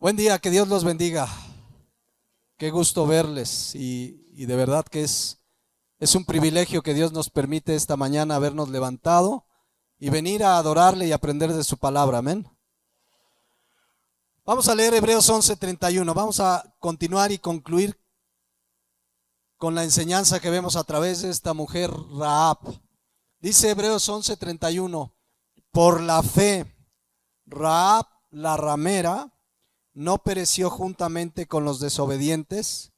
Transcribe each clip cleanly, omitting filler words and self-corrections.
Buen día, que Dios los bendiga. Qué gusto verles y de verdad que es un privilegio que Dios nos permite esta mañana habernos levantado y venir a adorarle y aprender de su palabra. Amén. Vamos a leer Hebreos 11:31. Vamos a continuar y concluir con la enseñanza que vemos a través de esta mujer Rahab. Dice Hebreos 11:31: por la fe, Rahab la ramera no pereció juntamente con los desobedientes,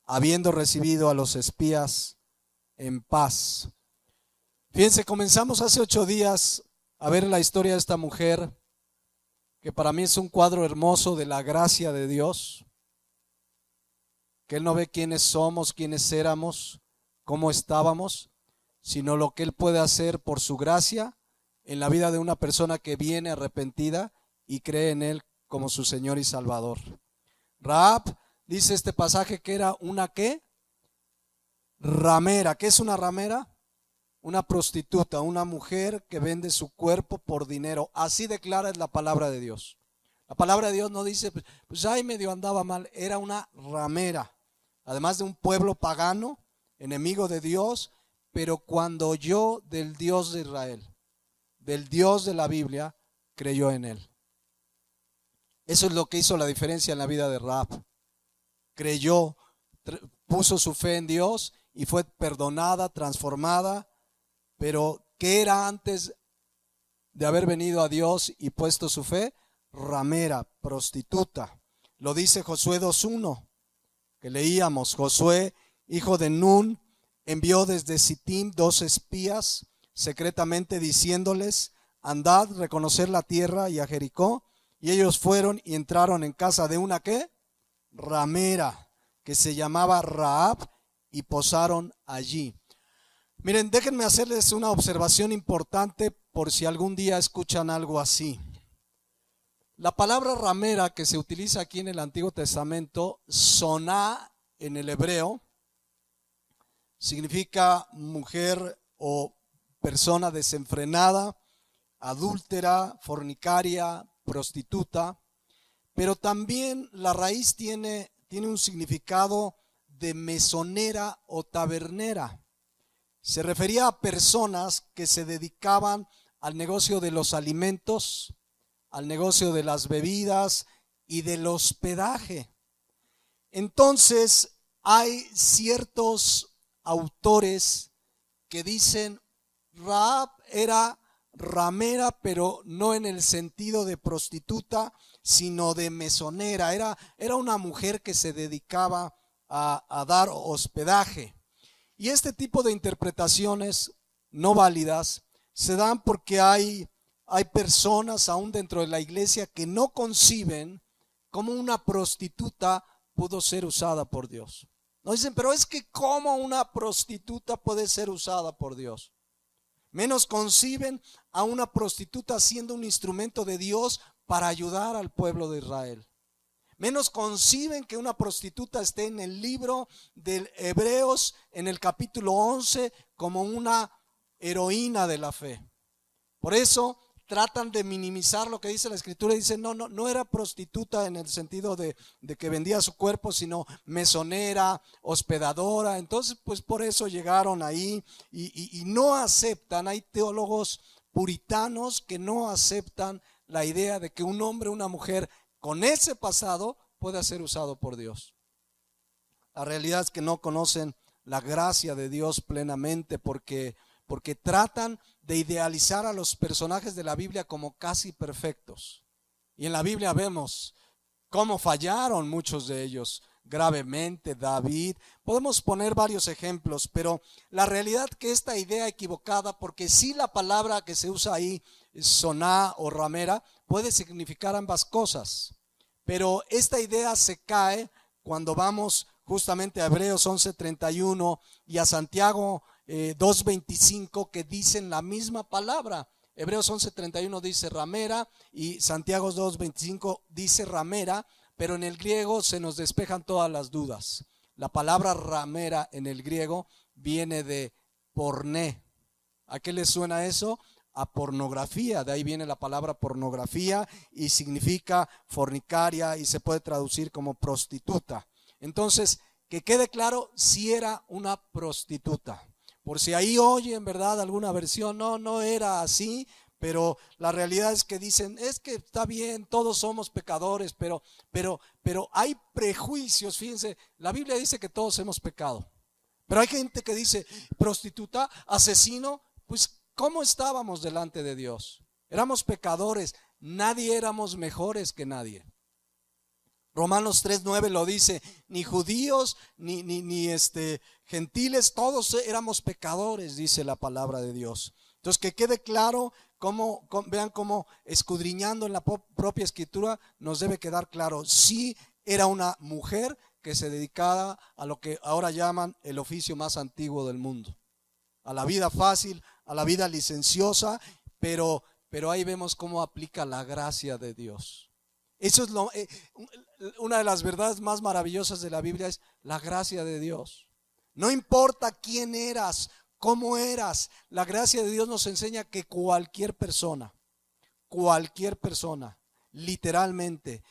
habiendo recibido a los espías en paz. Fíjense, comenzamos hace 8 días a ver la historia de esta mujer, que para mí es un cuadro hermoso de la gracia de Dios, que Él no ve quiénes somos, quiénes éramos, cómo estábamos, sino lo que Él puede hacer por su gracia en la vida de una persona que viene arrepentida y cree en Él como su Señor y Salvador. Rahab, dice este pasaje, que era una ¿qué? Ramera. ¿Qué es una ramera? Una prostituta, una mujer que vende su cuerpo por dinero. Así declara la palabra de Dios. La palabra de Dios no dice, pues ahí medio andaba mal. Era una ramera, además de un pueblo pagano, enemigo de Dios, pero cuando oyó del Dios de Israel, del Dios de la Biblia, creyó en Él. Eso es lo que hizo la diferencia en la vida de Rahab. Creyó, puso su fe en Dios y fue perdonada, transformada. Pero ¿qué era antes de haber venido a Dios y puesto su fe? Ramera, prostituta. Lo dice Josué 2:1, que leíamos. Josué, hijo de Nun, envió desde Sittim 2 espías secretamente diciéndoles: andad, reconocer la tierra y a Jericó. Y ellos fueron y entraron en casa de una ¿qué? Ramera, que se llamaba Rahab, y posaron allí. Miren, déjenme hacerles una observación importante por si algún día escuchan algo así. La palabra ramera que se utiliza aquí en el Antiguo Testamento, soná en el hebreo, significa mujer o persona desenfrenada, adúltera, fornicaria, prostituta, pero también la raíz tiene un significado de mesonera o tabernera. Se refería a personas que se dedicaban al negocio de los alimentos, al negocio de las bebidas y del hospedaje. Entonces hay ciertos autores que dicen Rahab era ramera, pero no en el sentido de prostituta, sino de mesonera. Era una mujer que se dedicaba a dar hospedaje. Y este tipo de interpretaciones no válidas se dan porque hay personas aún dentro de la iglesia que no conciben cómo una prostituta pudo ser usada por Dios. No dicen, pero es que ¿cómo una prostituta puede ser usada por Dios? Menos conciben a una prostituta siendo un instrumento de Dios para ayudar al pueblo de Israel. Menos conciben que una prostituta esté en el libro de Hebreos, en el capítulo 11, como una heroína de la fe. Por eso tratan de minimizar lo que dice la Escritura y dicen, no era prostituta en el sentido de que vendía su cuerpo, sino mesonera, hospedadora. Entonces, pues por eso llegaron ahí y no aceptan. Hay teólogos puritanos que no aceptan la idea de que un hombre o una mujer con ese pasado pueda ser usado por Dios. La realidad es que no conocen la gracia de Dios plenamente porque tratan de idealizar a los personajes de la Biblia como casi perfectos. Y en la Biblia vemos cómo fallaron muchos de ellos gravemente. David, podemos poner varios ejemplos, pero la realidad que esta idea equivocada, porque sí la palabra que se usa ahí, soná o ramera, puede significar ambas cosas, pero esta idea se cae cuando vamos justamente a Hebreos 11:31 y a Santiago 2:25, que dicen la misma palabra. Hebreos 11:31 dice ramera y Santiago 2:25 dice ramera, pero en el griego se nos despejan todas las dudas. La palabra ramera en el griego viene de porné. ¿A qué le suena eso? a pornografía. De ahí viene la palabra pornografía y significa fornicaria y se puede traducir como prostituta. Entonces, que quede claro, si era una prostituta. Por si ahí oyen, ¿verdad?, alguna versión, no era así, pero la realidad es que dicen, es que está bien, todos somos pecadores, pero hay prejuicios. Fíjense, la Biblia dice que todos hemos pecado, pero hay gente que dice, prostituta, asesino. Pues, ¿cómo estábamos delante de Dios? Éramos pecadores, nadie éramos mejores que nadie. Romanos 3:9 lo dice, ni judíos, ni gentiles, todos éramos pecadores, dice la palabra de Dios. Entonces, que quede claro, vean cómo escudriñando en la propia escritura nos debe quedar claro, sí era una mujer que se dedicaba a lo que ahora llaman el oficio más antiguo del mundo, a la vida fácil, a la vida licenciosa, pero ahí vemos cómo aplica la gracia de Dios. Eso es una de las verdades más maravillosas de la Biblia, es la gracia de Dios. No importa quién eras, cómo eras, la gracia de Dios nos enseña que cualquier persona, literalmente,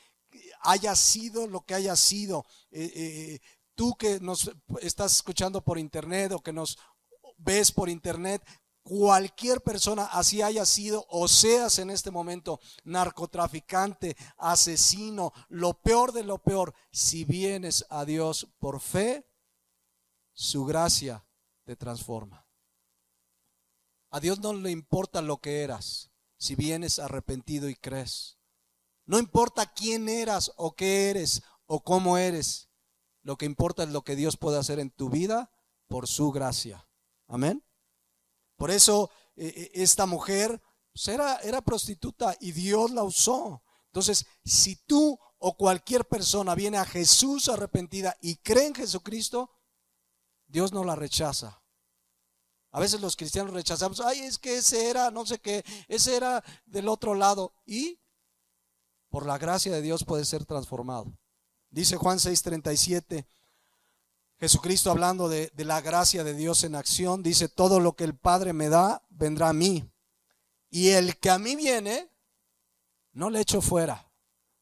haya sido lo que haya sido, tú que nos estás escuchando por internet o que nos ves por internet, cualquier persona, así haya sido o seas en este momento narcotraficante, asesino, lo peor de lo peor, si vienes a Dios por fe, su gracia te transforma. A Dios no le importa lo que eras, si vienes arrepentido y crees. No importa quién eras o qué eres o cómo eres, lo que importa es lo que Dios puede hacer en tu vida por su gracia. Amén. Por eso esta mujer pues era prostituta y Dios la usó. Entonces, si tú o cualquier persona viene a Jesús arrepentida y cree en Jesucristo, Dios no la rechaza. A veces los cristianos rechazamos, ay, es que ese era, no sé qué, ese era del otro lado. Y por la gracia de Dios puede ser transformado. Dice Juan 6:37, Jesucristo hablando de la gracia de Dios en acción, dice, todo lo que el Padre me da, vendrá a mí. Y el que a mí viene, no le echo fuera.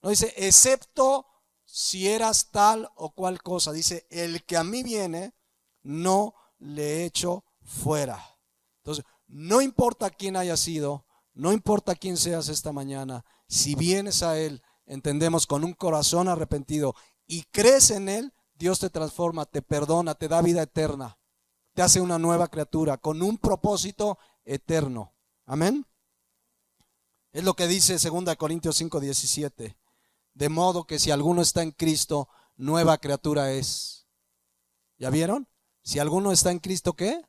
No dice, excepto si eras tal o cual cosa. Dice, el que a mí viene, no le echo fuera. Entonces, no importa quién haya sido, no importa quién seas esta mañana, si vienes a Él, entendemos, con un corazón arrepentido y crees en Él, Dios te transforma, te perdona, te da vida eterna, te hace una nueva criatura con un propósito eterno. Amén. Es lo que dice 2 Corintios 5:17. De modo que si alguno está en Cristo, nueva criatura es. ¿Ya vieron? Si alguno está en Cristo, ¿qué?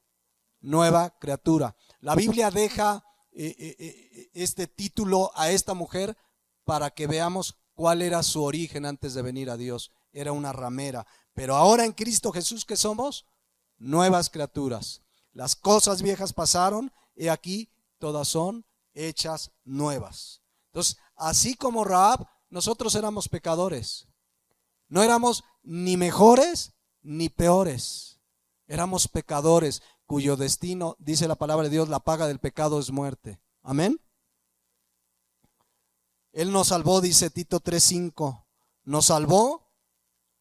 Nueva criatura. La Biblia deja este título a esta mujer para que veamos cuál era su origen antes de venir a Dios. Era una ramera, pero ahora en Cristo Jesús, ¿qué somos? Nuevas criaturas. Las cosas viejas pasaron, y aquí todas son hechas nuevas. Entonces, así como Rahab, nosotros éramos pecadores. No éramos ni mejores ni peores. Éramos pecadores cuyo destino, dice la palabra de Dios, la paga del pecado es muerte. Amén. Él nos salvó, dice Tito 3:5. Nos salvó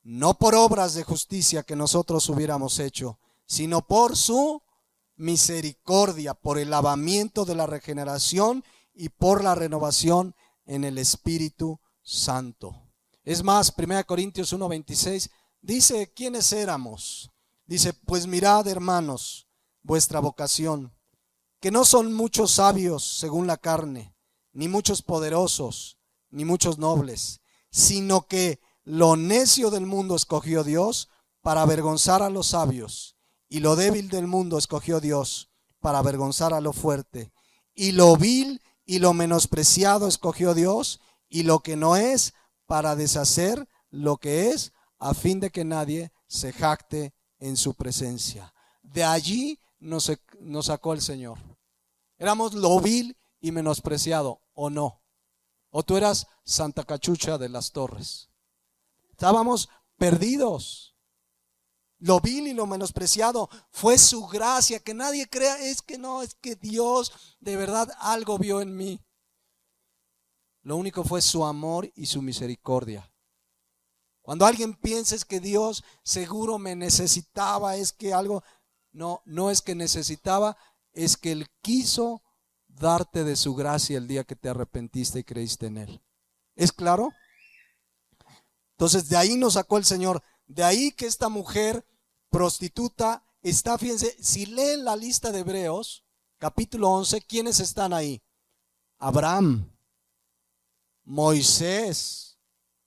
no por obras de justicia que nosotros hubiéramos hecho, sino por su misericordia, por el lavamiento de la regeneración y por la renovación en el Espíritu Santo. Es más, 1 Corintios 1:26 dice, ¿quiénes éramos? Dice, pues mirad, hermanos, vuestra vocación, que no son muchos sabios según la carne, ni muchos poderosos, ni muchos nobles, sino que lo necio del mundo escogió Dios para avergonzar a los sabios, y lo débil del mundo escogió Dios para avergonzar a lo fuerte, y lo vil y lo menospreciado escogió Dios, y lo que no es, para deshacer lo que es, a fin de que nadie se jacte en su presencia. De allí nos sacó el Señor. Éramos lo vil y menospreciado, ¿o no? O tú eras Santa Cachucha de las Torres. Estábamos perdidos. lo vil y lo menospreciado. Fue su gracia. Que nadie crea, es que no, es que Dios de verdad algo vio en mí. Lo único fue su amor y su misericordia. Cuando alguien piensa es que Dios seguro me necesitaba, es que algo, no, no es que necesitaba, es que Él quiso darte de su gracia el día que te arrepentiste y creíste en Él. ¿Es claro? Entonces de ahí nos sacó el Señor. De ahí que esta mujer prostituta está, fíjense, si leen la lista de Hebreos, capítulo 11, ¿quiénes están ahí? Abraham, Moisés.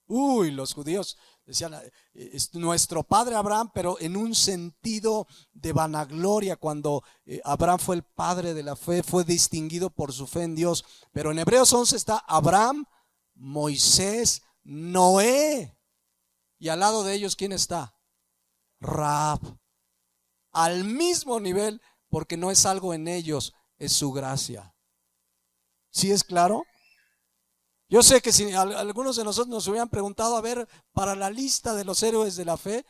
Los judíos decían, es nuestro padre Abraham, pero en un sentido de vanagloria. Cuando Abraham fue el padre de la fe, fue distinguido por su fe en Dios. Pero en Hebreos 11 está Abraham, Moisés, Noé. Y al lado de ellos, ¿quién está? Rahab. Al mismo nivel, porque no es algo en ellos, es su gracia. ¿Sí es claro? Yo sé que si algunos de nosotros nos hubieran preguntado, a ver, para la lista de los héroes de la fe,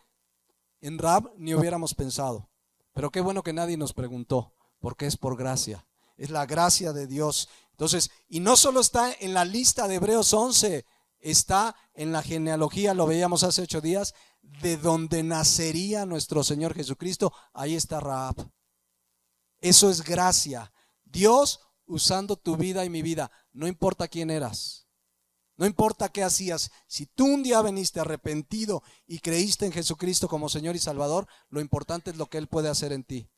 en Rahab ni hubiéramos pensado. Pero qué bueno que nadie nos preguntó, porque es por gracia. Es la gracia de Dios. Entonces, y no solo está en la lista de Hebreos 11, está en la genealogía, lo veíamos hace 8 días, de donde nacería nuestro Señor Jesucristo. Ahí está Rahab. Eso es gracia. Dios usando tu vida y mi vida. No importa quién eras, no importa qué hacías. Si tú un día veniste arrepentido y creíste en Jesucristo como Señor y Salvador, lo importante es lo que Él puede hacer en ti.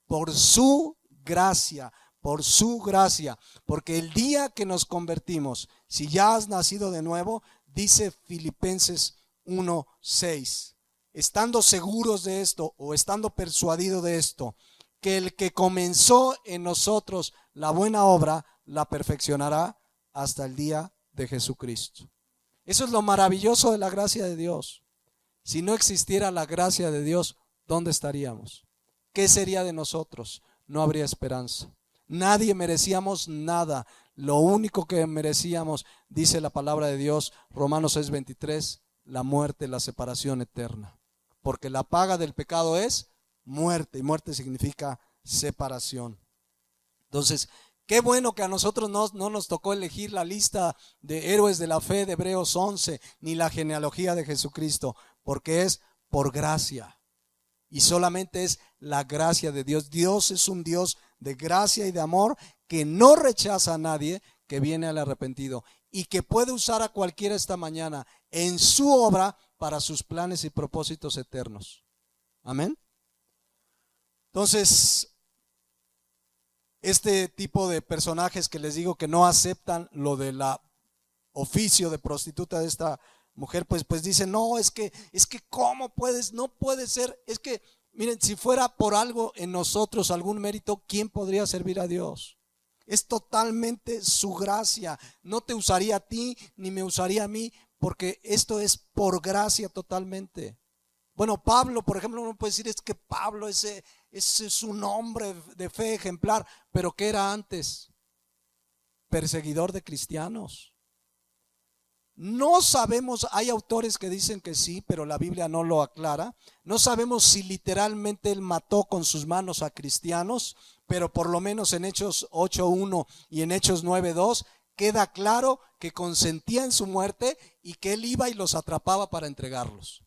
Por su gracia, por su gracia. Porque el día que nos convertimos, si ya has nacido de nuevo, dice Filipenses 1:6, estando seguros de esto o estando persuadidos de esto, que el que comenzó en nosotros la buena obra, la perfeccionará hasta el día de Jesucristo. Eso es lo maravilloso de la gracia de Dios. Si no existiera la gracia de Dios, ¿dónde estaríamos? ¿Qué sería de nosotros? No habría esperanza. Nadie merecíamos nada. Lo único que merecíamos, dice la palabra de Dios, Romanos 6:23, la muerte, la separación eterna. Porque la paga del pecado es muerte, y muerte significa separación. Entonces, qué bueno que a nosotros no nos tocó elegir la lista de héroes de la fe de Hebreos 11, ni la genealogía de Jesucristo, porque es por gracia. Y solamente es la gracia de Dios. Dios es un Dios de gracia y de amor que no rechaza a nadie que viene al arrepentido y que puede usar a cualquiera esta mañana en su obra para sus planes y propósitos eternos. Amén. Entonces, este tipo de personajes que les digo que no aceptan lo de la oficio de prostituta de esta mujer, pues dicen, no, es que ¿cómo puedes? No puede ser. Es que, miren, si fuera por algo en nosotros, algún mérito, ¿quién podría servir a Dios? Es totalmente su gracia. No te usaría a ti, ni me usaría a mí, porque esto es por gracia totalmente. Bueno, Pablo, por ejemplo, uno puede decir, es que Pablo, ese es un hombre de fe ejemplar, pero ¿qué era antes? Perseguidor de cristianos. No sabemos, hay autores que dicen que sí, pero la Biblia no lo aclara. No sabemos si literalmente él mató con sus manos a cristianos, pero por lo menos en Hechos 8:1 y en Hechos 9:2 queda claro que consentía en su muerte y que él iba y los atrapaba para entregarlos.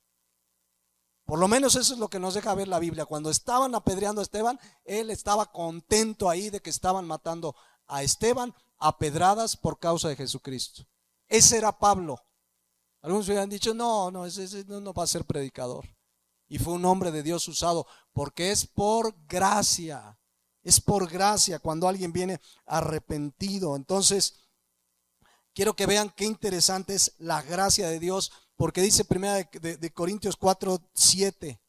Por lo menos eso es lo que nos deja ver la Biblia. Cuando estaban apedreando a Esteban, él estaba contento ahí de que estaban matando a Esteban a pedradas por causa de Jesucristo. Ese era Pablo. Algunos hubieran dicho, no, ese no va a ser predicador. Y fue un hombre de Dios usado, porque es por gracia. Es por gracia cuando alguien viene arrepentido. Entonces, quiero que vean qué interesante es la gracia de Dios, porque dice primera de Corintios 4:7.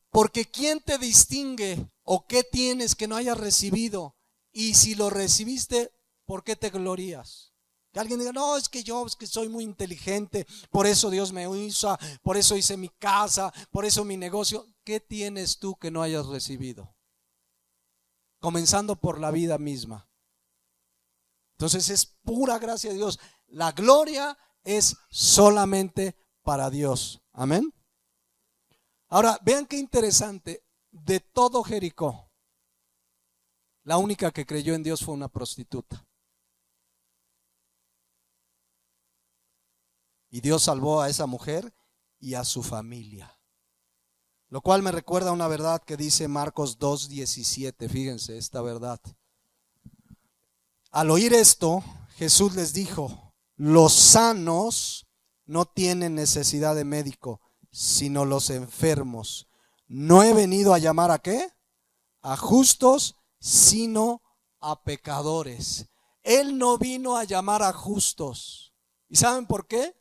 Porque ¿quién te distingue o qué tienes que no hayas recibido? Y si lo recibiste, ¿por qué te glorías? Que alguien diga, no, es que yo soy muy inteligente, por eso Dios me usa, por eso hice mi casa, por eso mi negocio. ¿Qué tienes tú que no hayas recibido? Comenzando por la vida misma. Entonces es pura gracia de Dios. La gloria es solamente para Dios. Amén. Ahora, vean qué interesante. De todo Jericó, la única que creyó en Dios fue una prostituta. Y Dios salvó a esa mujer y a su familia. Lo cual me recuerda una verdad que dice Marcos 2:17. Fíjense esta verdad. Al oír esto, Jesús les dijo: los sanos no tienen necesidad de médico, sino los enfermos. No he venido a llamar ¿a qué? A justos, sino a pecadores. Él no vino a llamar a justos. ¿Y saben por qué?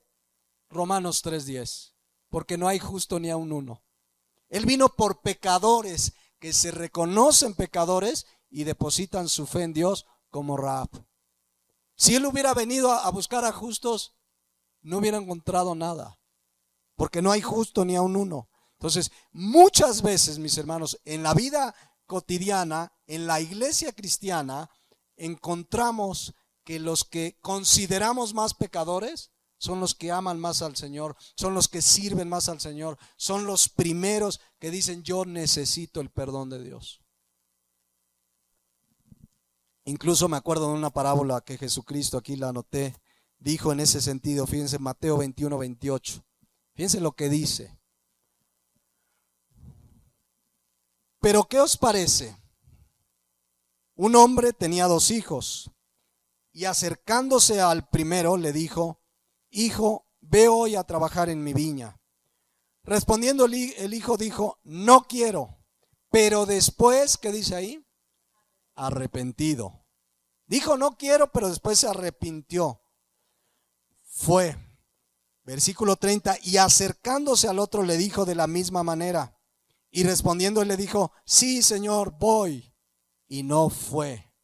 Romanos 3:10. Porque no hay justo ni aun uno. Él vino por pecadores que se reconocen pecadores y depositan su fe en Dios, como Rahab. Si él hubiera venido a buscar a justos, no hubiera encontrado nada, porque no hay justo ni aun uno. Entonces, muchas veces, mis hermanos, en la vida cotidiana, en la iglesia cristiana, encontramos que los que consideramos más pecadores son los que aman más al Señor, son los que sirven más al Señor, son los primeros que dicen: yo necesito el perdón de Dios. Incluso me acuerdo de una parábola que Jesucristo, aquí la anoté, dijo en ese sentido. Fíjense, Mateo 21:28. Fíjense lo que dice. Pero ¿qué os parece? Un hombre tenía 2 hijos, y acercándose al primero le dijo: hijo, ve hoy a trabajar en mi viña. Respondiendo el hijo dijo: no quiero. Pero después, ¿qué dice ahí? Arrepentido. Dijo: no quiero, pero después se arrepintió. Fue. Versículo 30. Y acercándose al otro le dijo de la misma manera. Y respondiendo él le dijo: sí, Señor, voy. Y no fue.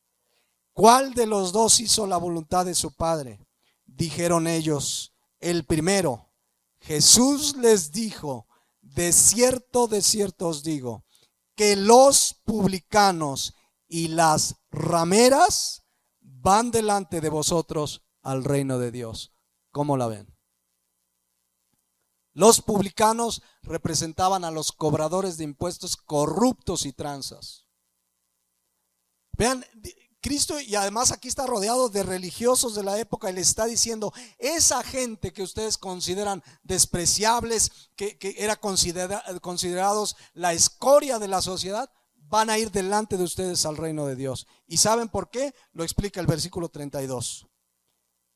¿Cuál de los 2 hizo la voluntad de su padre? Dijeron ellos: el primero. Jesús les dijo: de cierto os digo, que los publicanos y las rameras van delante de vosotros al reino de Dios. ¿Cómo la ven? Los publicanos representaban a los cobradores de impuestos corruptos y tranzas. Vean, Cristo, y además aquí está rodeado de religiosos de la época, y le está diciendo: esa gente que ustedes consideran despreciables, que eran considerados la escoria de la sociedad, van a ir delante de ustedes al reino de Dios. ¿Y saben por qué? Lo explica el versículo 32.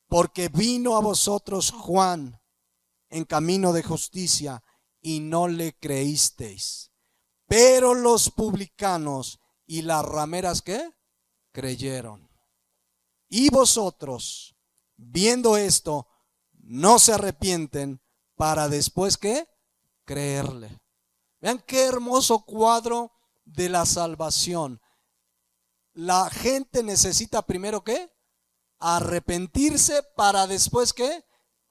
Porque vino a vosotros Juan en camino de justicia y no le creísteis, pero los publicanos y las rameras, ¿qué? Creyeron. Y vosotros, viendo esto, no se arrepienten para después, ¿qué? Creerle. Vean qué hermoso cuadro de la salvación. La gente necesita primero, ¿qué? Arrepentirse para después, ¿qué?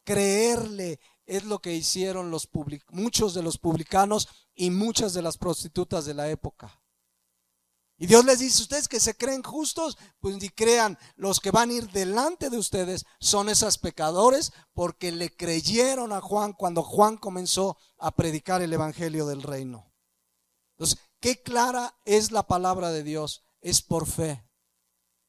Creerle. Es lo que hicieron muchos de los publicanos y muchas de las prostitutas de la época. Y Dios les dice: ustedes que se creen justos, pues ni crean. Los que van a ir delante de ustedes son esos pecadores, porque le creyeron a Juan cuando Juan comenzó a predicar el evangelio del reino. Entonces, qué clara es la palabra de Dios. Es por fe,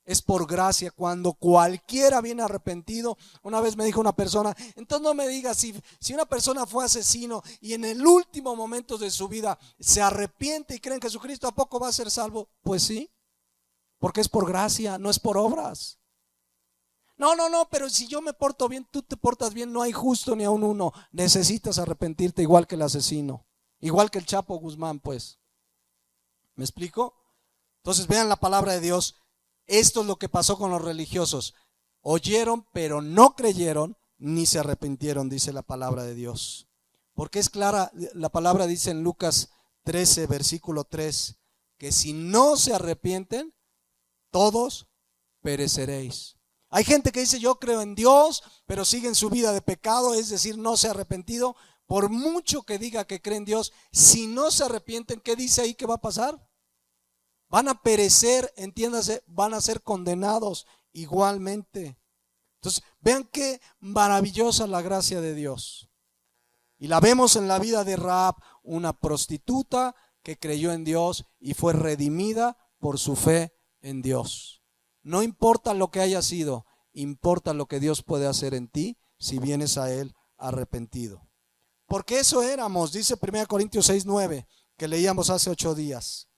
es por gracia. Cuando cualquiera viene arrepentido. Una vez me dijo una persona: entonces no me digas, si una persona fue asesino y en el último momento de su vida se arrepiente y cree en Jesucristo, ¿a poco va a ser salvo? Pues sí, porque es por gracia, no es por obras. No, pero si yo me porto bien, tú te portas bien, no hay justo ni aun uno. Necesitas arrepentirte, igual que el asesino, igual que el Chapo Guzmán, pues. ¿Me explico? Entonces vean la palabra de Dios. Esto es lo que pasó con los religiosos. Oyeron, pero no creyeron, ni se arrepintieron, dice la palabra de Dios. Porque es clara, la palabra dice en Lucas 13, versículo 3, que si no se arrepienten, todos pereceréis. Hay gente que dice: yo creo en Dios, pero siguen su vida de pecado, es decir, no se ha arrepentido. Por mucho que diga que cree en Dios, si no se arrepienten, ¿qué dice ahí que va a pasar? Van a perecer, entiéndase, van a ser condenados igualmente. Entonces, vean qué maravillosa la gracia de Dios. Y la vemos en la vida de Rahab, una prostituta que creyó en Dios y fue redimida por su fe en Dios. No importa lo que haya sido, importa lo que Dios puede hacer en ti si vienes a Él arrepentido. Porque eso éramos, dice 1 Corintios 6:9, que leíamos hace 8 días.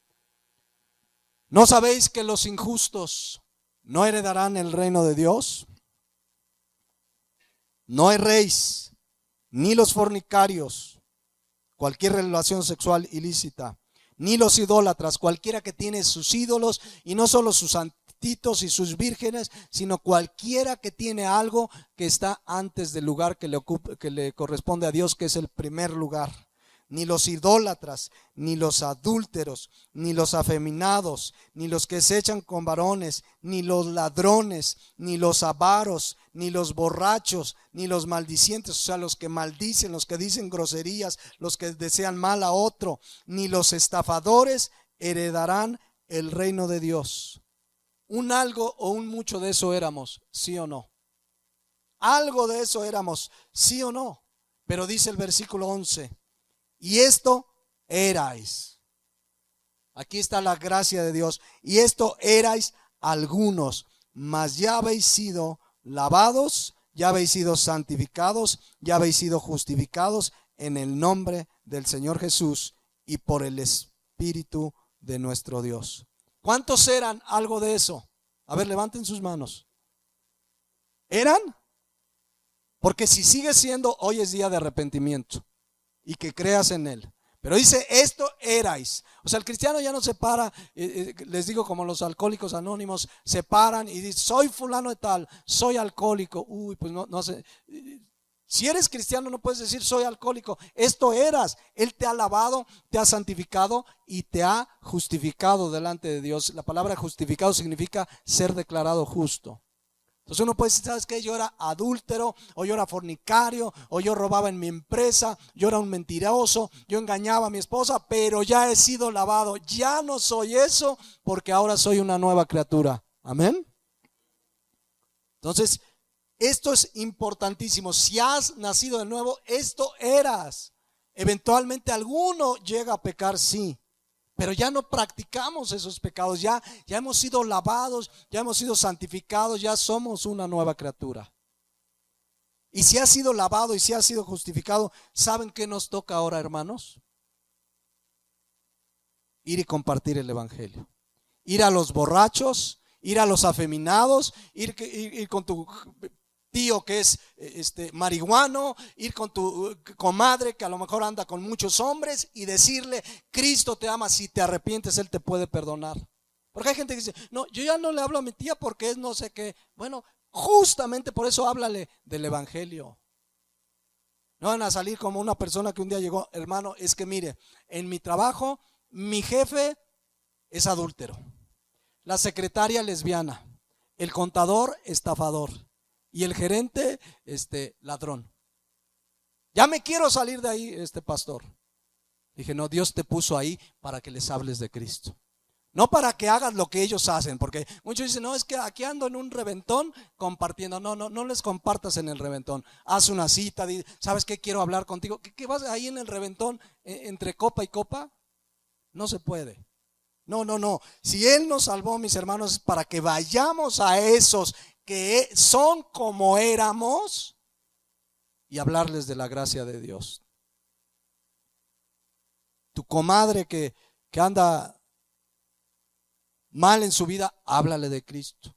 ¿No sabéis que los injustos no heredarán el reino de Dios? No erréis, ni los fornicarios, cualquier relación sexual ilícita, ni los idólatras, cualquiera que tiene sus ídolos, y no solo sus santitos y sus vírgenes, sino cualquiera que tiene algo que está antes del lugar que le corresponde a Dios, que es el primer lugar. Ni los idólatras, ni los adúlteros, ni los afeminados, ni los que se echan con varones, ni los ladrones, ni los avaros, ni los borrachos, ni los maldicientes, o sea, los que maldicen, los que dicen groserías, los que desean mal a otro, ni los estafadores heredarán el reino de Dios. Un algo o un mucho de eso éramos, ¿sí o no? Algo de eso éramos, ¿sí o no? Pero dice el versículo 11, y esto erais. Aquí está la gracia de Dios. Y esto erais algunos, mas ya habéis sido lavados, ya habéis sido santificados, ya habéis sido justificados en el nombre del Señor Jesús y por el Espíritu de nuestro Dios. ¿Cuántos eran algo de eso? A ver, levanten sus manos. ¿Eran? Porque si sigue siendo, hoy es día de arrepentimiento y que creas en Él. Pero dice, esto erais. O sea, el cristiano ya no se para, les digo como los alcohólicos anónimos, se paran y dicen, soy fulano de tal, soy alcohólico. Uy, pues no sé. Si eres cristiano no puedes decir soy alcohólico. Esto eras. Él te ha lavado, te ha santificado y te ha justificado delante de Dios. La palabra justificado significa ser declarado justo. Entonces uno puede decir, ¿sabes qué? Yo era adúltero, o yo era fornicario, o yo robaba en mi empresa, yo era un mentiroso, yo engañaba a mi esposa, pero ya he sido lavado. Ya no soy eso porque ahora soy una nueva criatura. Amén. Entonces, esto es importantísimo. Si has nacido de nuevo, esto eras. Eventualmente alguno llega a pecar, sí. Pero ya no practicamos esos pecados, ya hemos sido lavados, ya hemos sido santificados, ya somos una nueva criatura. Y si has sido lavado y si has sido justificado, ¿saben qué nos toca ahora, hermanos? Ir y compartir el evangelio. Ir a los borrachos, ir a los afeminados, ir con tu tío que es marihuano, ir con tu comadre que a lo mejor anda con muchos hombres y decirle, Cristo te ama, si te arrepientes Él te puede perdonar. Porque hay gente que dice, no, yo ya no le hablo a mi tía porque es no sé qué. Bueno, justamente por eso háblale del evangelio. No van a salir como una persona que un día llegó, hermano, es que mire, en mi trabajo mi jefe es adúltero, la secretaria lesbiana, el contador estafador y el gerente ladrón. Ya me quiero salir de ahí, pastor. Dije, no, Dios te puso ahí para que les hables de Cristo. No para que hagas lo que ellos hacen, porque muchos dicen, no, es que aquí ando en un reventón compartiendo. No les compartas en el reventón. Haz una cita, ¿sabes qué? Quiero hablar contigo. ¿Qué vas ahí en el reventón entre copa y copa? No se puede. No. Si Él nos salvó, mis hermanos, es para que vayamos a esos que son como éramos y hablarles de la gracia de Dios. Tu comadre que anda mal en su vida, háblale de Cristo.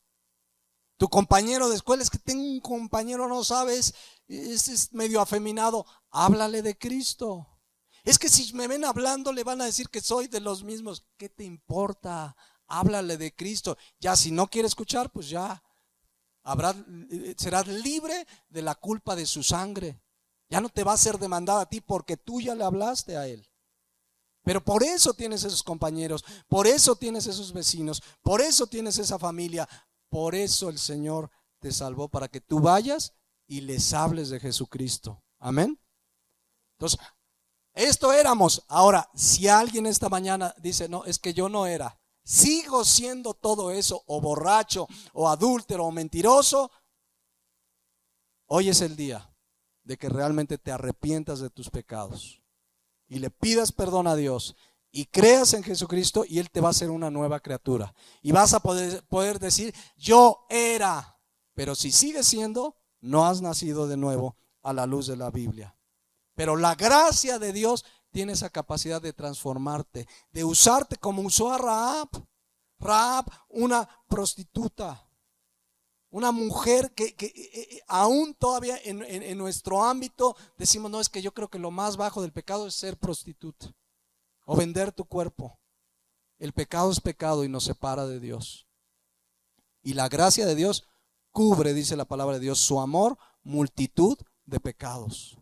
Tu compañero de escuela, es que tengo un compañero, no sabes, es medio afeminado, háblale de Cristo. Es que si me ven hablando le van a decir que soy de los mismos. ¿Qué te importa? Háblale de Cristo. Ya si no quiere escuchar, pues ya serás libre de la culpa de su sangre. Ya no te va a ser demandada a ti porque tú ya le hablaste a Él. Pero por eso tienes esos compañeros, por eso tienes esos vecinos, por eso tienes esa familia, por eso el Señor te salvó, para que tú vayas y les hables de Jesucristo. Amén. Entonces, esto éramos. Ahora, si alguien esta mañana dice, no, es que yo no era, sigo siendo todo eso, o borracho, o adúltero, o mentiroso, hoy es el día de que realmente te arrepientas de tus pecados y le pidas perdón a Dios y creas en Jesucristo, y Él te va a hacer una nueva criatura. Y vas a poder decir, yo era, pero si sigues siendo, no has nacido de nuevo a la luz de la Biblia. Pero la gracia de Dios tiene esa capacidad de transformarte, de usarte como usó a Rahab. Rahab, una prostituta, una mujer que aún todavía en nuestro ámbito decimos, no, es que yo creo que lo más bajo del pecado es ser prostituta o vender tu cuerpo. El pecado es pecado y nos separa de Dios. Y la gracia de Dios cubre, dice la palabra de Dios, su amor, multitud de pecados.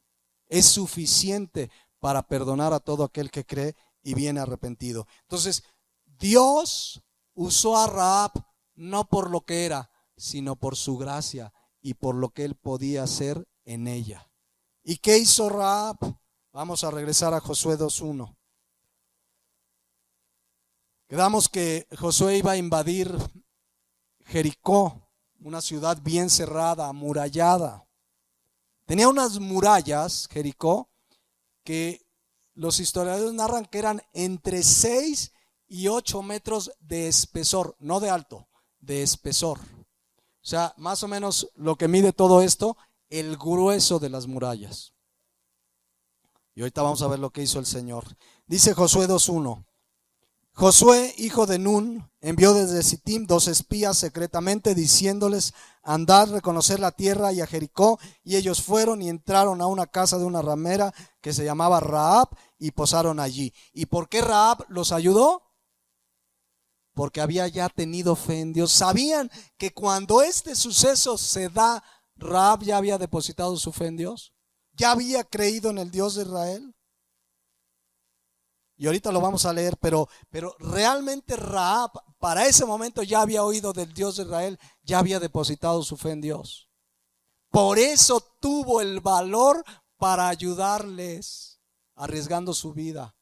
Es suficiente para perdonar a todo aquel que cree y viene arrepentido. Entonces, Dios usó a Rahab no por lo que era, sino por su gracia y por lo que Él podía hacer en ella. ¿Y qué hizo Rahab? Vamos a regresar a Josué 2:1. Quedamos que Josué iba a invadir Jericó, una ciudad bien cerrada, amurallada. Tenía unas murallas, Jericó, que los historiadores narran que eran entre 6 y 8 metros de espesor, no de alto, de espesor. O sea, más o menos lo que mide todo esto, el grueso de las murallas. Y ahorita vamos a ver lo que hizo el Señor. Dice Josué 2:1. Josué, hijo de Nun, envió desde Sittim 2 espías secretamente, diciéndoles, andad, reconocer la tierra y a Jericó. Y ellos fueron y entraron a una casa de una ramera que se llamaba Rahab y posaron allí. ¿Y por qué Rahab los ayudó? Porque había ya tenido fe en Dios. Sabían que cuando este suceso se da, Rahab ya había depositado su fe en Dios. Ya había creído en el Dios de Israel. Y ahorita lo vamos a leer, pero realmente Rahab para ese momento ya había oído del Dios de Israel, ya había depositado su fe en Dios. Por eso tuvo el valor para ayudarles, arriesgando su vida.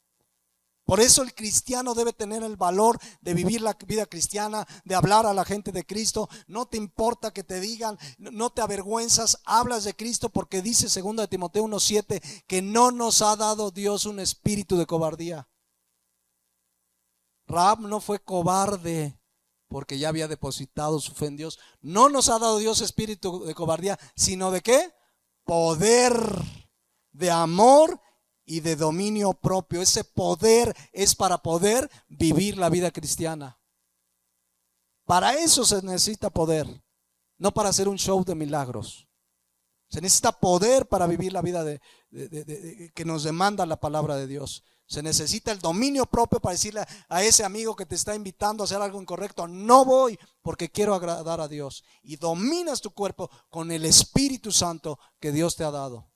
Por eso el cristiano debe tener el valor de vivir la vida cristiana, de hablar a la gente de Cristo. No te importa que te digan, no te avergüenzas, hablas de Cristo, porque dice 2 Timoteo 1:7 que no nos ha dado Dios un espíritu de cobardía. Rahab no fue cobarde porque ya había depositado su fe en Dios. No nos ha dado Dios espíritu de cobardía, sino de ¿qué? Poder, de amor y de dominio propio. Ese poder es para poder vivir la vida cristiana. Para eso se necesita poder, no para hacer un show de milagros. Se necesita poder para vivir la vida que nos demanda la palabra de Dios. Se necesita el dominio propio para decirle a ese amigo que te está invitando a hacer algo incorrecto, no voy porque quiero agradar a Dios. Y dominas tu cuerpo con el Espíritu Santo que Dios te ha dado.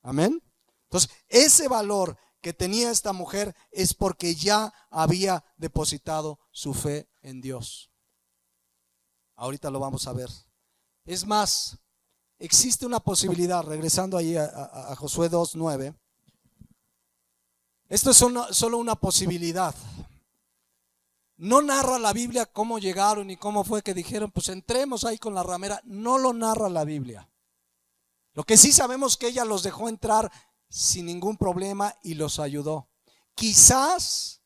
Amén. Entonces, ese valor que tenía esta mujer es porque ya había depositado su fe en Dios. Ahorita lo vamos a ver. Es más, existe una posibilidad, regresando ahí a Josué 2:9. Esto es solo una posibilidad. No narra la Biblia cómo llegaron y cómo fue que dijeron, pues entremos ahí con la ramera. No lo narra la Biblia. Lo que sí sabemos es que ella los dejó entrar sin ningún problema y los ayudó. Quizás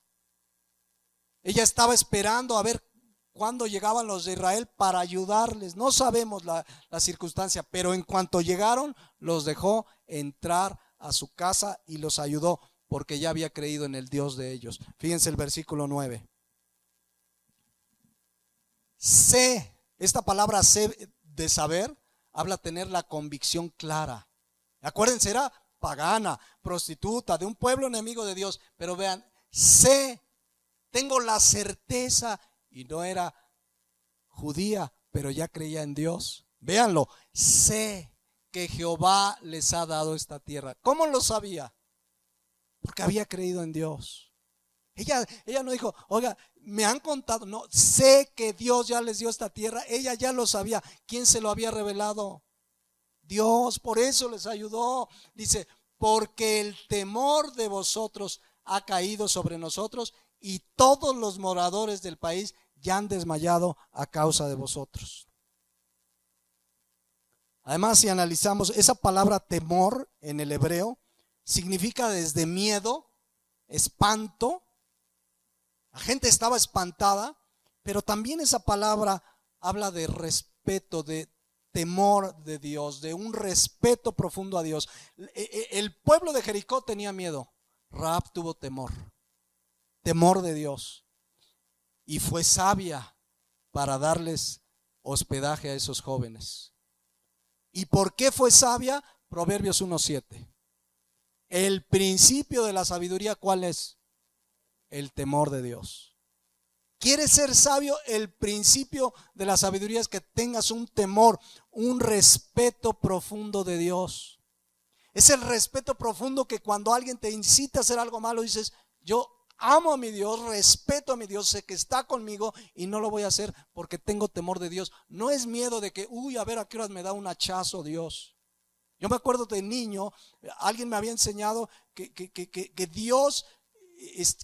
ella estaba esperando a ver cuándo llegaban los de Israel para ayudarles. No sabemos la circunstancia, pero en cuanto llegaron, los dejó entrar a su casa y los ayudó porque ya había creído en el Dios de ellos. Fíjense el versículo 9. Sé, esta palabra sé de saber, habla tener la convicción clara. Acuérdense, era pagana, prostituta, de un pueblo enemigo de Dios. Pero vean, sé, tengo la certeza, y no era judía, pero ya creía en Dios. Véanlo, sé que Jehová les ha dado esta tierra. ¿Cómo lo sabía? Porque había creído en Dios. Ella no dijo, oiga, me han contado. No, sé que Dios ya les dio esta tierra. Ella ya lo sabía. ¿Quién se lo había revelado? Dios. Por eso les ayudó. Dice, porque el temor de vosotros ha caído sobre nosotros y todos los moradores del país ya han desmayado a causa de vosotros. Además, si analizamos esa palabra temor en el hebreo, significa desde miedo, espanto. La gente estaba espantada, pero también esa palabra habla de respeto, de temor de Dios, de un respeto profundo a Dios. El pueblo de Jericó tenía miedo. Rahab tuvo temor de Dios, y fue sabia para darles hospedaje a esos jóvenes. ¿Y por qué fue sabia? Proverbios 1:7. El principio de la sabiduría, ¿cuál es? El temor de Dios. ¿Quieres ser sabio? El principio de la sabiduría es que tengas un temor, un respeto profundo de Dios. Es el respeto profundo que cuando alguien te incita a hacer algo malo, dices: yo amo a mi Dios, respeto a mi Dios, sé que está conmigo y no lo voy a hacer porque tengo temor de Dios. No es miedo de que, a ver a qué horas me da un hachazo Dios. Yo me acuerdo de niño, alguien me había enseñado que Dios,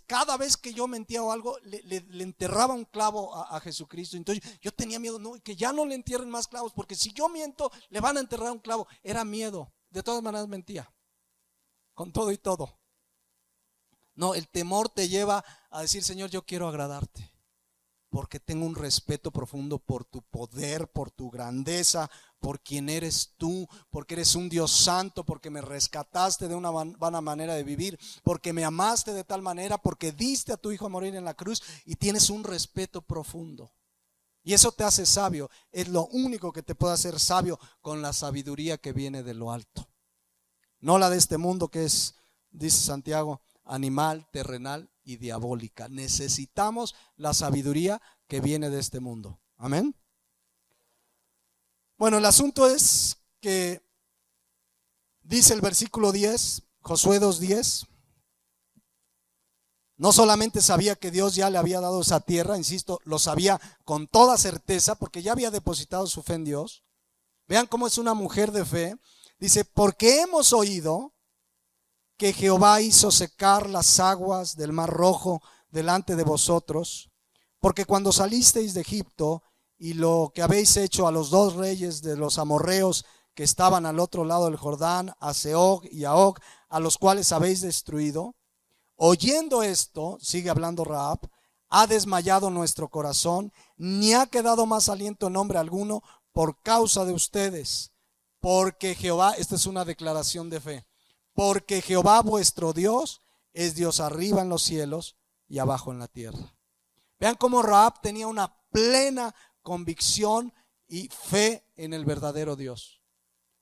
cada vez que yo mentía o algo, le enterraba un clavo a Jesucristo. Entonces yo tenía miedo, no, que ya no le entierren más clavos, porque si yo miento le van a enterrar un clavo. Era miedo. De todas maneras mentía, con todo y todo. No, el temor te lleva a decir: Señor, yo quiero agradarte, porque tengo un respeto profundo por tu poder, por tu grandeza, por quien eres tú, porque eres un Dios santo, porque me rescataste de una vana manera de vivir, porque me amaste de tal manera, porque diste a tu Hijo a morir en la cruz, y tienes un respeto profundo. Y eso te hace sabio. Es lo único que te puede hacer sabio, con la sabiduría que viene de lo alto. No la de este mundo, que es, dice Santiago, animal, terrenal y diabólica. Necesitamos la sabiduría que viene de este mundo. Amén. Bueno, el asunto es que dice el versículo 10, Josué 2:10. No solamente sabía que Dios ya le había dado esa tierra, insisto, lo sabía con toda certeza porque ya había depositado su fe en Dios. Vean cómo es una mujer de fe. Dice: porque hemos oído que Jehová hizo secar las aguas del Mar Rojo delante de vosotros, porque cuando salisteis de Egipto, y lo que habéis hecho a los dos reyes de los amorreos que estaban al otro lado del Jordán, a Sehón y a Og, a los cuales habéis destruido. Oyendo esto, sigue hablando Rahab, ha desmayado nuestro corazón, ni ha quedado más aliento en hombre alguno por causa de ustedes. Porque Jehová, esta es una declaración de fe, porque Jehová vuestro Dios es Dios arriba en los cielos y abajo en la tierra. Vean cómo Rahab tenía una plena convicción y fe en el verdadero Dios.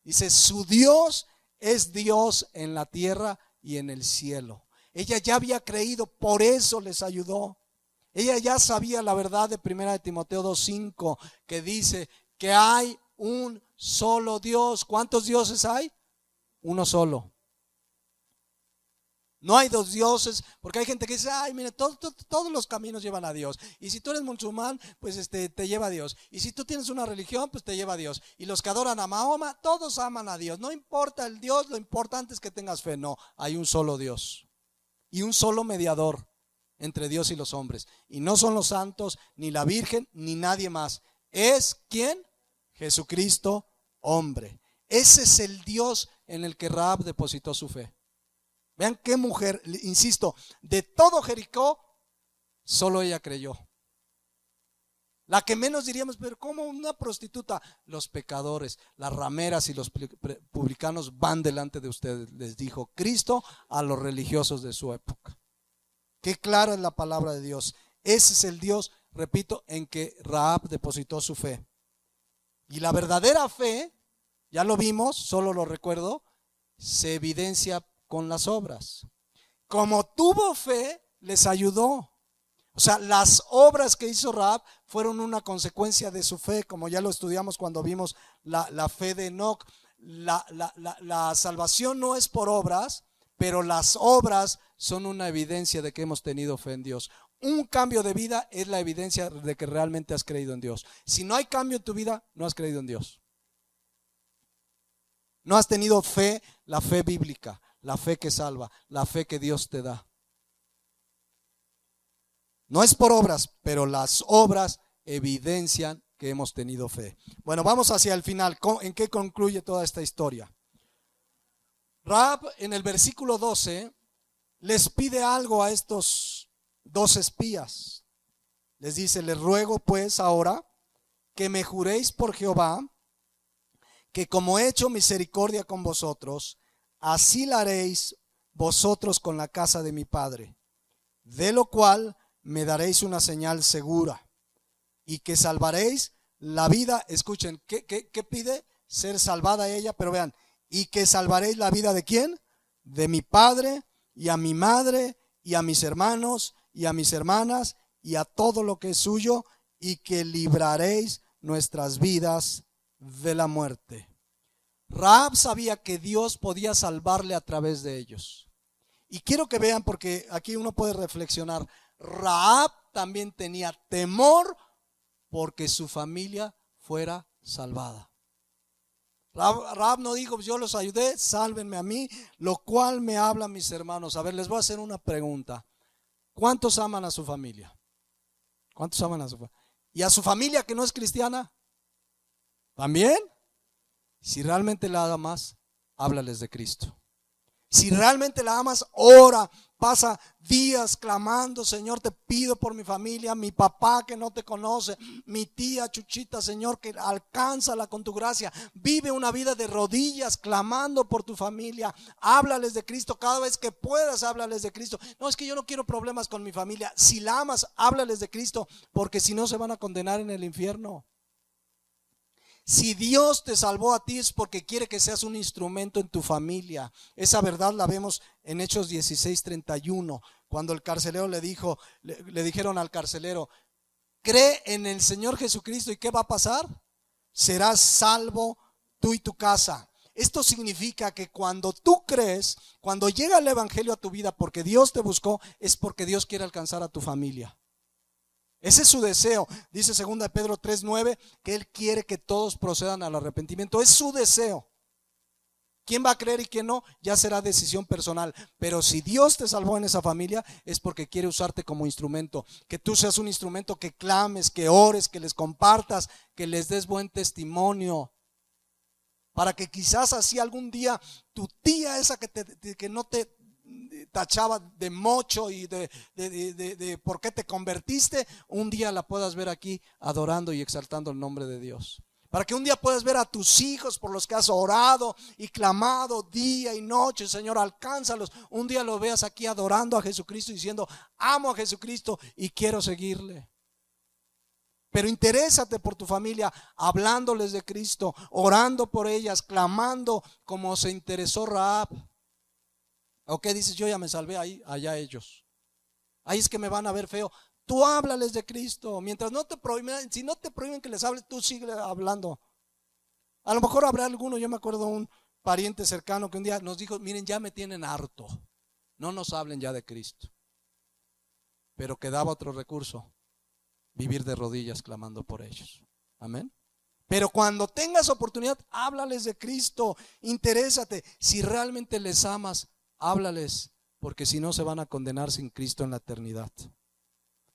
Dice: su Dios es Dios en la tierra y en el cielo. Ella ya había creído, por eso les ayudó. Ella ya sabía la verdad de 1 Timoteo 2:5, que dice que hay un solo Dios. ¿Cuántos dioses hay? Uno solo. No hay dos dioses, porque hay gente que dice: ay, mire, todos los caminos llevan a Dios. Y si tú eres musulmán, pues te lleva a Dios. Y si tú tienes una religión, pues te lleva a Dios. Y los que adoran a Mahoma, todos aman a Dios. No importa el Dios, lo importante es que tengas fe. No, hay un solo Dios y un solo mediador entre Dios y los hombres. Y no son los santos, ni la Virgen, ni nadie más. ¿Es quién? Jesucristo, hombre. Ese es el Dios en el que Rahab depositó su fe. Vean qué mujer, insisto, de todo Jericó, solo ella creyó. La que menos diríamos: pero ¿cómo una prostituta? Los pecadores, las rameras y los publicanos van delante de ustedes, les dijo Cristo a los religiosos de su época. Qué clara es la palabra de Dios. Ese es el Dios, repito, en que Rahab depositó su fe. Y la verdadera fe, ya lo vimos, solo lo recuerdo, se evidencia con las obras. Como tuvo fe, les ayudó. O sea, las obras que hizo Rahab fueron una consecuencia de su fe, como ya lo estudiamos cuando vimos la fe de Enoc. La salvación no es por obras, pero las obras son una evidencia de que hemos tenido fe en Dios. Un cambio de vida es la evidencia de que realmente has creído en Dios. Si no hay cambio en tu vida, no has creído en Dios. No has tenido fe, la fe bíblica, la fe que salva, la fe que Dios te da. No es por obras, pero las obras evidencian que hemos tenido fe. Bueno, vamos hacia el final. ¿En qué concluye toda esta historia? Rahab en el versículo 12 les pide algo a estos dos espías. Les dice: les ruego pues ahora que me juréis por Jehová, que como he hecho misericordia con vosotros, así la haréis vosotros con la casa de mi padre, de lo cual me daréis una señal segura, y que salvaréis la vida. Escuchen, ¿qué pide? Ser salvada ella, pero vean, y que salvaréis la vida ¿de quién? De mi padre, y a mi madre, y a mis hermanos, y a mis hermanas, y a todo lo que es suyo, y que libraréis nuestras vidas de la muerte. Rahab sabía que Dios podía salvarle a través de ellos. Y quiero que vean, porque aquí uno puede reflexionar. Rahab también tenía temor porque su familia fuera salvada. Rahab no dijo: yo los ayudé, sálvenme a mí, lo cual me hablan mis hermanos. A ver, les voy a hacer una pregunta. ¿Cuántos aman a su familia? ¿Cuántos aman a su familia? ¿Y a su familia que no es cristiana? ¿También? Si realmente la amas, háblales de Cristo. Si realmente la amas, ora, pasa días clamando: Señor, te pido por mi familia, mi papá que no te conoce, mi tía Chuchita, Señor, que alcánzala con tu gracia. Vive una vida de rodillas clamando por tu familia. Háblales de Cristo cada vez que puedas, háblales de Cristo. No, es que yo no quiero problemas con mi familia. Si la amas, háblales de Cristo, porque si no se van a condenar en el infierno. Si Dios te salvó a ti es porque quiere que seas un instrumento en tu familia. Esa verdad la vemos en Hechos 16:31, cuando el carcelero le dijeron al carcelero: cree en el Señor Jesucristo, ¿y qué va a pasar? Serás salvo tú y tu casa. Esto significa que cuando tú crees, cuando llega el evangelio a tu vida porque Dios te buscó, es porque Dios quiere alcanzar a tu familia. Ese es su deseo. Dice 2 Pedro 3:9 que Él quiere que todos procedan al arrepentimiento. Es su deseo. ¿Quién va a creer y quién no? Ya será decisión personal. Pero si Dios te salvó en esa familia, es porque quiere usarte como instrumento. Que tú seas un instrumento, que clames, que ores, que les compartas, que les des buen testimonio. Para que quizás así algún día tu tía esa que no te tachaba de mocho y de por qué te convertiste, un día la puedas ver aquí adorando y exaltando el nombre de Dios. Para que un día puedas ver a tus hijos por los que has orado y clamado día y noche: Señor, alcánzalos. Un día lo veas aquí adorando a Jesucristo, diciendo: amo a Jesucristo y quiero seguirle. Pero interésate por tu familia, hablándoles de Cristo, orando por ellas, clamando como se interesó Rahab. ¿O qué dices? Yo ya me salvé, ahí, allá ellos. Ahí es que me van a ver feo. Tú háblales de Cristo. Mientras no te prohíben, si no te prohíben que les hables, tú sigue hablando. A lo mejor habrá alguno, yo me acuerdo de un pariente cercano que un día nos dijo: miren, ya me tienen harto, no nos hablen ya de Cristo. Pero quedaba otro recurso: vivir de rodillas clamando por ellos. Amén. Pero cuando tengas oportunidad, háblales de Cristo, interésate. Si realmente les amas, háblales, porque si no se van a condenar sin Cristo en la eternidad.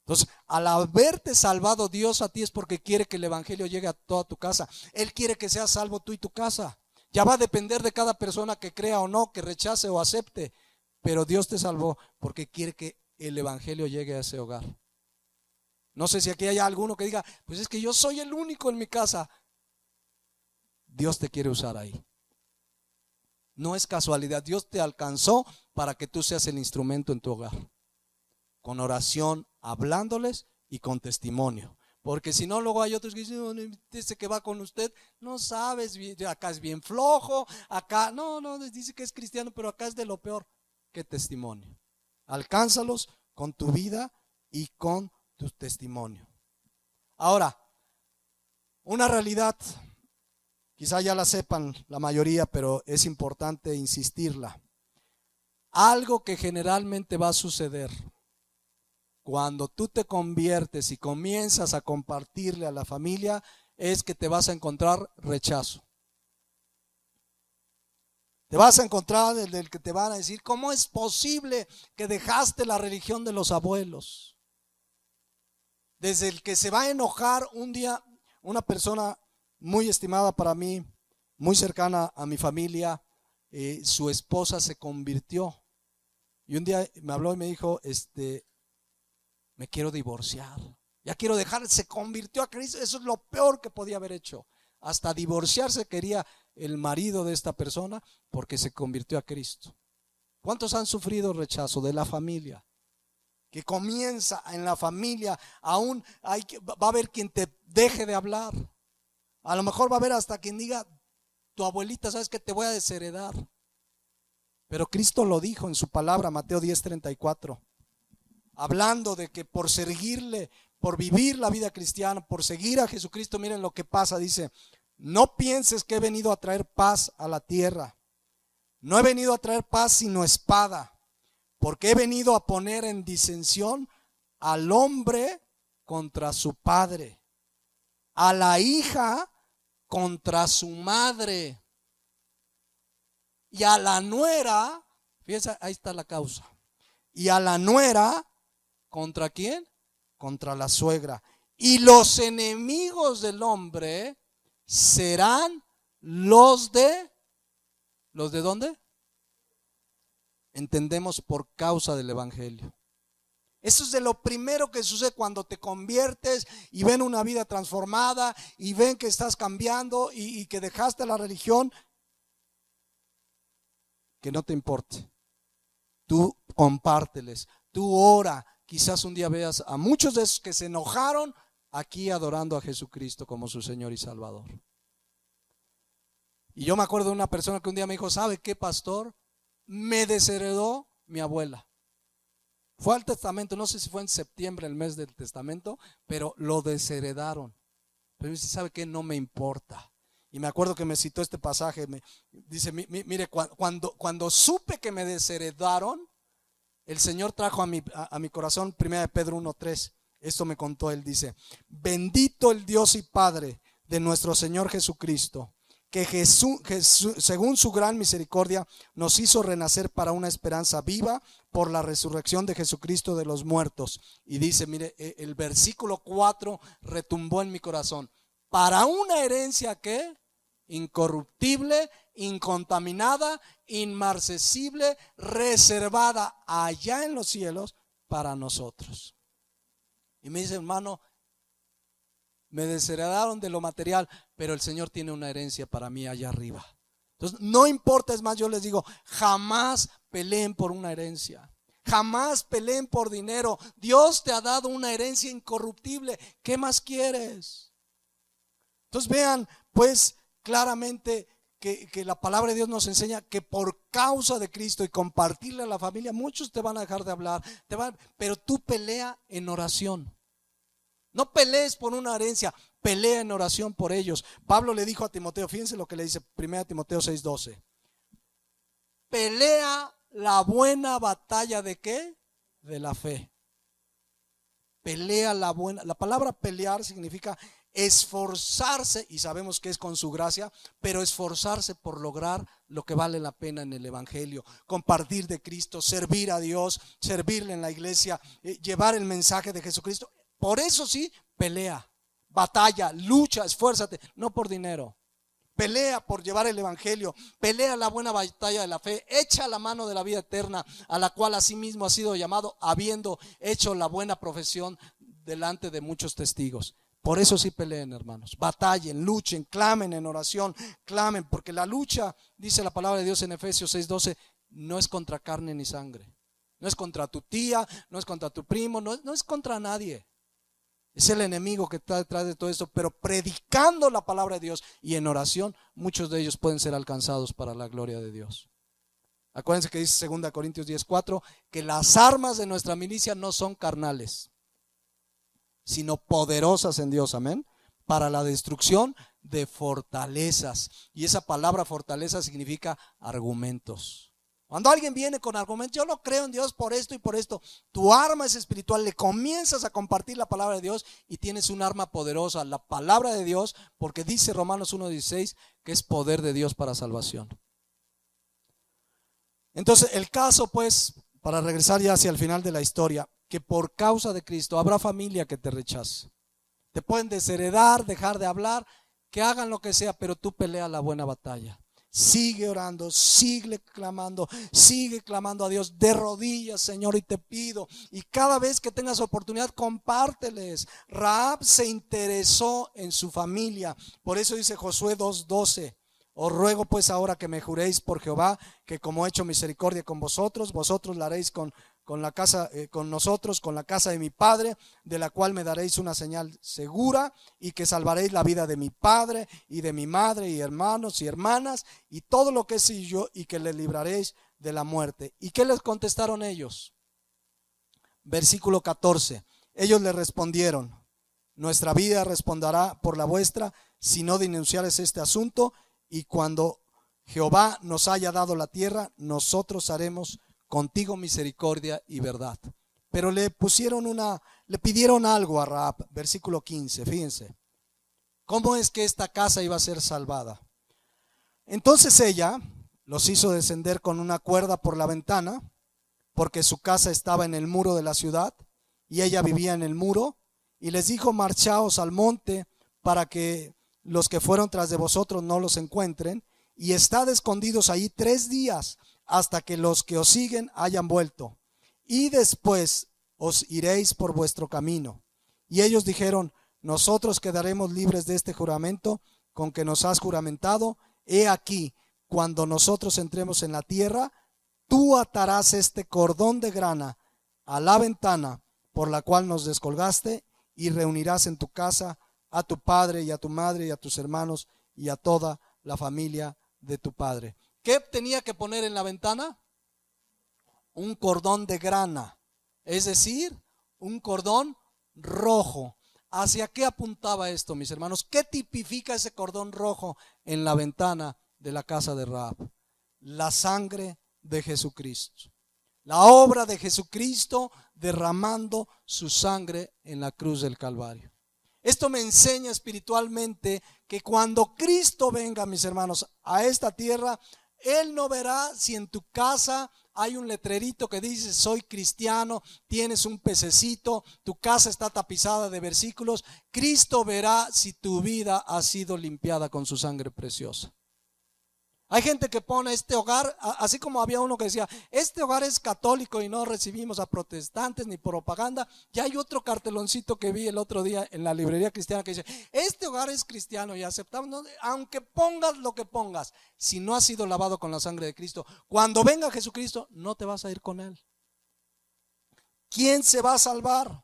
Entonces, al haberte salvado Dios a ti, es porque quiere que el evangelio llegue a toda tu casa. Él quiere que seas salvo tú y tu casa. Ya va a depender de cada persona que crea o no, que rechace o acepte. Pero Dios te salvó porque quiere que el evangelio llegue a ese hogar. No sé si aquí hay alguno que diga: pues es que yo soy el único en mi casa. Dios te quiere usar ahí. No es casualidad. Dios te alcanzó para que tú seas el instrumento en tu hogar, con oración, hablándoles y con testimonio. Porque si no, luego hay otros que dicen: dice que va con usted, no sabes, acá es bien flojo, acá no, dice que es cristiano, pero acá es de lo peor. ¿Qué testimonio? Alcánzalos con tu vida y con tu testimonio. Ahora, una realidad, quizá ya la sepan la mayoría, pero es importante insistirla. Algo que generalmente va a suceder cuando tú te conviertes y comienzas a compartirle a la familia es que te vas a encontrar rechazo. Te vas a encontrar el que te van a decir: ¿cómo es posible que dejaste la religión de los abuelos? Desde el que se va a enojar un día. una persona muy estimada para mí, muy cercana a mi familia, su esposa se convirtió. Y un día me habló y me dijo, me quiero divorciar. Ya quiero dejar, se convirtió a Cristo. Eso es lo peor que podía haber hecho. Hasta divorciarse quería el marido de esta persona porque se convirtió a Cristo. ¿Cuántos han sufrido rechazo de la familia? Que comienza en la familia, aún va a haber quien te deje de hablar. A lo mejor va a haber hasta quien diga, tu abuelita, sabes que te voy a desheredar. Pero Cristo lo dijo en su palabra, Mateo 10:34, hablando de que por seguirle, por vivir la vida cristiana, por seguir a Jesucristo, miren lo que pasa, dice, no pienses que he venido a traer paz a la tierra. No he venido a traer paz sino espada, porque he venido a poner en disensión al hombre contra su padre, a la hija contra su madre, y a la nuera, fíjense, ahí está la causa, y a la nuera, ¿contra quién? Contra la suegra. Y los enemigos del hombre serán ¿los de dónde? Entendemos, por causa del evangelio. Eso es de lo primero que sucede cuando te conviertes y ven una vida transformada y ven que estás cambiando y que dejaste la religión. Que no te importe. Tú compárteles, tú ora. Quizás un día veas a muchos de esos que se enojaron aquí adorando a Jesucristo como su Señor y Salvador. Y yo me acuerdo de una persona que un día me dijo, ¿sabe qué, pastor? Me desheredó mi abuela. Fue al testamento, no sé si fue en septiembre, el mes del testamento, pero lo desheredaron. Pero dice, ¿sabe qué? No me importa. Y me acuerdo que me citó este pasaje, dice, mire, cuando supe que me desheredaron, el Señor trajo a mi corazón 1 Pedro 1:3. Esto me contó él, dice, bendito el Dios y Padre de nuestro Señor Jesucristo, que Jesús, según su gran misericordia, nos hizo renacer para una esperanza viva por la resurrección de Jesucristo de los muertos. Y dice, mire, el versículo 4 retumbó en mi corazón. Para una herencia que incorruptible, incontaminada, inmarcesible, reservada allá en los cielos para nosotros. Y me dice, hermano, me desheredaron de lo material, pero el Señor tiene una herencia para mí allá arriba. Entonces, no importa, es más, yo les digo, jamás peleen por una herencia. Jamás peleen por dinero. Dios te ha dado una herencia incorruptible. ¿Qué más quieres? Entonces vean, pues, claramente que la palabra de Dios nos enseña que por causa de Cristo y compartirle a la familia, muchos te van a dejar de hablar, pero tú pelea en oración. No pelees por una herencia, pelea en oración por ellos. Pablo le dijo a Timoteo, fíjense lo que le dice 1 Timoteo 6:12. Pelea la buena batalla ¿de qué? De la fe. Pelea la buena. La palabra pelear significa esforzarse, y sabemos que es con su gracia, pero esforzarse por lograr lo que vale la pena en el evangelio, compartir de Cristo, servir a Dios, servirle en la iglesia, llevar el mensaje de Jesucristo. Por eso sí, pelea, batalla, lucha, esfuérzate, no por dinero. Pelea por llevar el evangelio, pelea la buena batalla de la fe, echa la mano de la vida eterna, a la cual asimismo ha sido llamado, habiendo hecho la buena profesión delante de muchos testigos. Por eso sí peleen, hermanos, batallen, luchen, clamen en oración, clamen, porque la lucha, dice la palabra de Dios en Efesios 6:12, no es contra carne ni sangre, no es contra tu tía, no es contra tu primo, no es contra nadie. Es el enemigo que está detrás de todo esto, pero predicando la palabra de Dios y en oración, muchos de ellos pueden ser alcanzados para la gloria de Dios. Acuérdense que dice 2 Corintios 10:4 que las armas de nuestra milicia no son carnales, sino poderosas en Dios, amén, para la destrucción de fortalezas. Y esa palabra fortaleza significa argumentos. Cuando alguien viene con argumentos, yo no creo en Dios por esto y por esto, tu arma es espiritual, le comienzas a compartir la palabra de Dios y tienes un arma poderosa, la palabra de Dios, porque dice Romanos 1:16 que es poder de Dios para salvación. Entonces el caso, pues, para regresar ya hacia el final de la historia, que por causa de Cristo habrá familia que te rechace, te pueden desheredar, dejar de hablar, que hagan lo que sea, pero tú pelea la buena batalla. Sigue orando, sigue clamando a Dios de rodillas, Señor, y te pido. Y cada vez que tengas oportunidad, compárteles. Rahab se interesó en su familia. Por eso dice Josué 2:12: os ruego pues ahora que me juréis por Jehová, que como he hecho misericordia con vosotros, vosotros la haréis con la casa, con nosotros, con la casa de mi padre, de la cual me daréis una señal segura, y que salvaréis la vida de mi padre y de mi madre y hermanos y hermanas y todo lo que es yo, y que le libraréis de la muerte. ¿Y qué les contestaron ellos? Versículo 14. Ellos le respondieron: nuestra vida responderá por la vuestra, si no denunciares este asunto, y cuando Jehová nos haya dado la tierra, nosotros haremos contigo misericordia y verdad. Pero le pidieron algo a Rahab. Versículo 15, fíjense cómo es que esta casa iba a ser salvada. Entonces ella los hizo descender con una cuerda por la ventana, porque su casa estaba en el muro de la ciudad y ella vivía en el muro, y les dijo: marchaos al monte, para que los que fueron tras de vosotros no los encuentren, y estad escondidos ahí 3 días, hasta que los que os siguen hayan vuelto, y después os iréis por vuestro camino. Y ellos dijeron: nosotros quedaremos libres de este juramento con que nos has juramentado. He aquí, cuando nosotros entremos en la tierra, tú atarás este cordón de grana a la ventana por la cual nos descolgaste, y reunirás en tu casa a tu padre y a tu madre y a tus hermanos y a toda la familia de tu padre. ¿Qué tenía que poner en la ventana? Un cordón de grana, es decir, un cordón rojo. ¿Hacia qué apuntaba esto, mis hermanos? ¿Qué tipifica ese cordón rojo en la ventana de la casa de Rahab? La sangre de Jesucristo. La obra de Jesucristo derramando su sangre en la cruz del Calvario. Esto me enseña espiritualmente que cuando Cristo venga, mis hermanos, a esta tierra, Él no verá si en tu casa hay un letrerito que dice soy cristiano, tienes un pececito, tu casa está tapizada de versículos. Cristo verá si tu vida ha sido limpiada con su sangre preciosa. Hay gente que pone este hogar, así como había uno que decía, este hogar es católico y no recibimos a protestantes ni propaganda. Ya hay otro carteloncito que vi el otro día en la librería cristiana que dice, este hogar es cristiano y aceptamos, no, aunque pongas lo que pongas, si no has sido lavado con la sangre de Cristo, cuando venga Jesucristo no te vas a ir con Él. ¿Quién se va a salvar?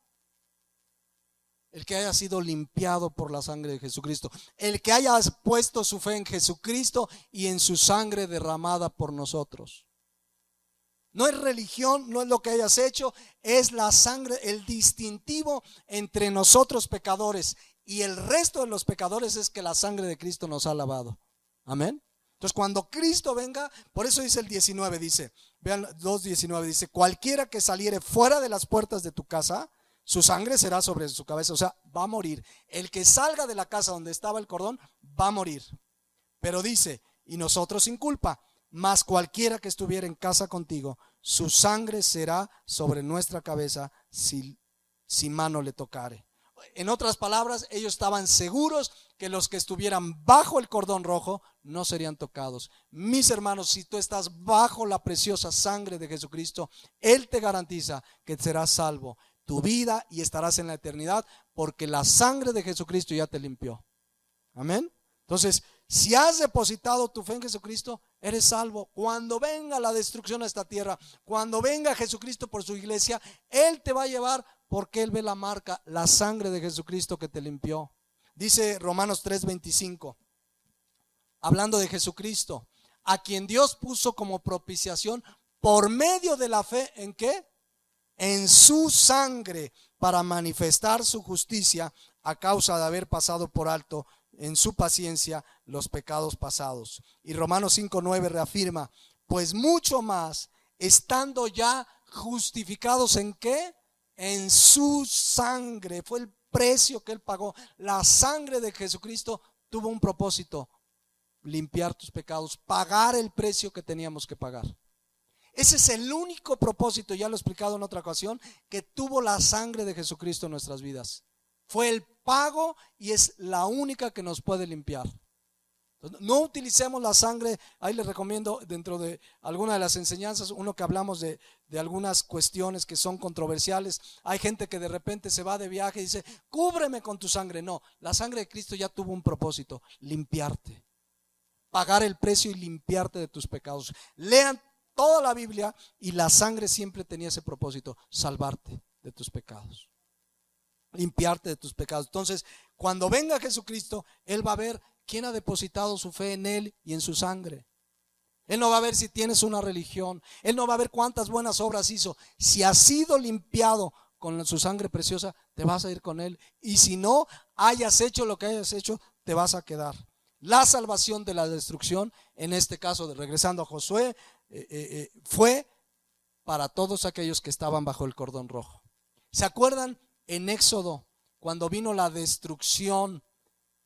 El que haya sido limpiado por la sangre de Jesucristo, el que haya puesto su fe en Jesucristo y en su sangre derramada por nosotros. No es religión, no es lo que hayas hecho, es la sangre, el distintivo entre nosotros pecadores y el resto de los pecadores es que la sangre de Cristo nos ha lavado. Amén. Entonces cuando Cristo venga, por eso dice el 19, dice, vean 2:19, dice, cualquiera que saliere fuera de las puertas de tu casa, su sangre será sobre su cabeza, o sea, va a morir. El que salga de la casa donde estaba el cordón va a morir. Pero dice, y nosotros sin culpa, mas cualquiera que estuviera en casa contigo, su sangre será sobre nuestra cabeza si mano le tocare. En otras palabras, ellos estaban seguros que los que estuvieran bajo el cordón rojo no serían tocados. Mis hermanos, si tú estás bajo la preciosa sangre de Jesucristo, Él te garantiza que serás salvo tu vida y estarás en la eternidad, porque la sangre de Jesucristo ya te limpió. Amén. Entonces, si has depositado tu fe en Jesucristo, eres salvo. Cuando venga la destrucción a esta tierra, cuando venga Jesucristo por su iglesia, Él te va a llevar, porque Él ve la marca, la sangre de Jesucristo que te limpió. Dice Romanos 3:25, hablando de Jesucristo, a quien Dios puso como propiciación por medio de la fe, ¿en qué? En su sangre, para manifestar su justicia a causa de haber pasado por alto en su paciencia los pecados pasados. Y Romanos 5:9 reafirma, pues mucho más, estando ya justificados ¿en qué? En su sangre. Fue el precio que Él pagó. La sangre de Jesucristo tuvo un propósito: limpiar tus pecados, pagar el precio que teníamos que pagar. Ese es el único propósito, ya lo he explicado en otra ocasión, que tuvo la sangre de Jesucristo en nuestras vidas. Fue el pago y es la única que nos puede limpiar. No utilicemos la sangre. Ahí les recomiendo dentro de alguna de las enseñanzas, uno que hablamos de algunas cuestiones que son controversiales. Hay gente que de repente se va de viaje y dice, cúbreme con tu sangre. No, la sangre de Cristo ya tuvo un propósito: limpiarte, pagar el precio y limpiarte de tus pecados. Lean toda la Biblia y la sangre siempre tenía ese propósito: salvarte de tus pecados, limpiarte de tus pecados. Entonces, cuando venga Jesucristo, Él va a ver quién ha depositado su fe en Él y en su sangre. Él no va a ver si tienes una religión. Él no va a ver cuántas buenas obras hizo. Si has sido limpiado con su sangre preciosa, te vas a ir con Él. Y si no hayas hecho lo que hayas hecho, te vas a quedar. La salvación de la destrucción, en este caso, regresando a Josué, fue para todos aquellos que estaban bajo el cordón rojo. ¿Se acuerdan en Éxodo cuando vino la destrucción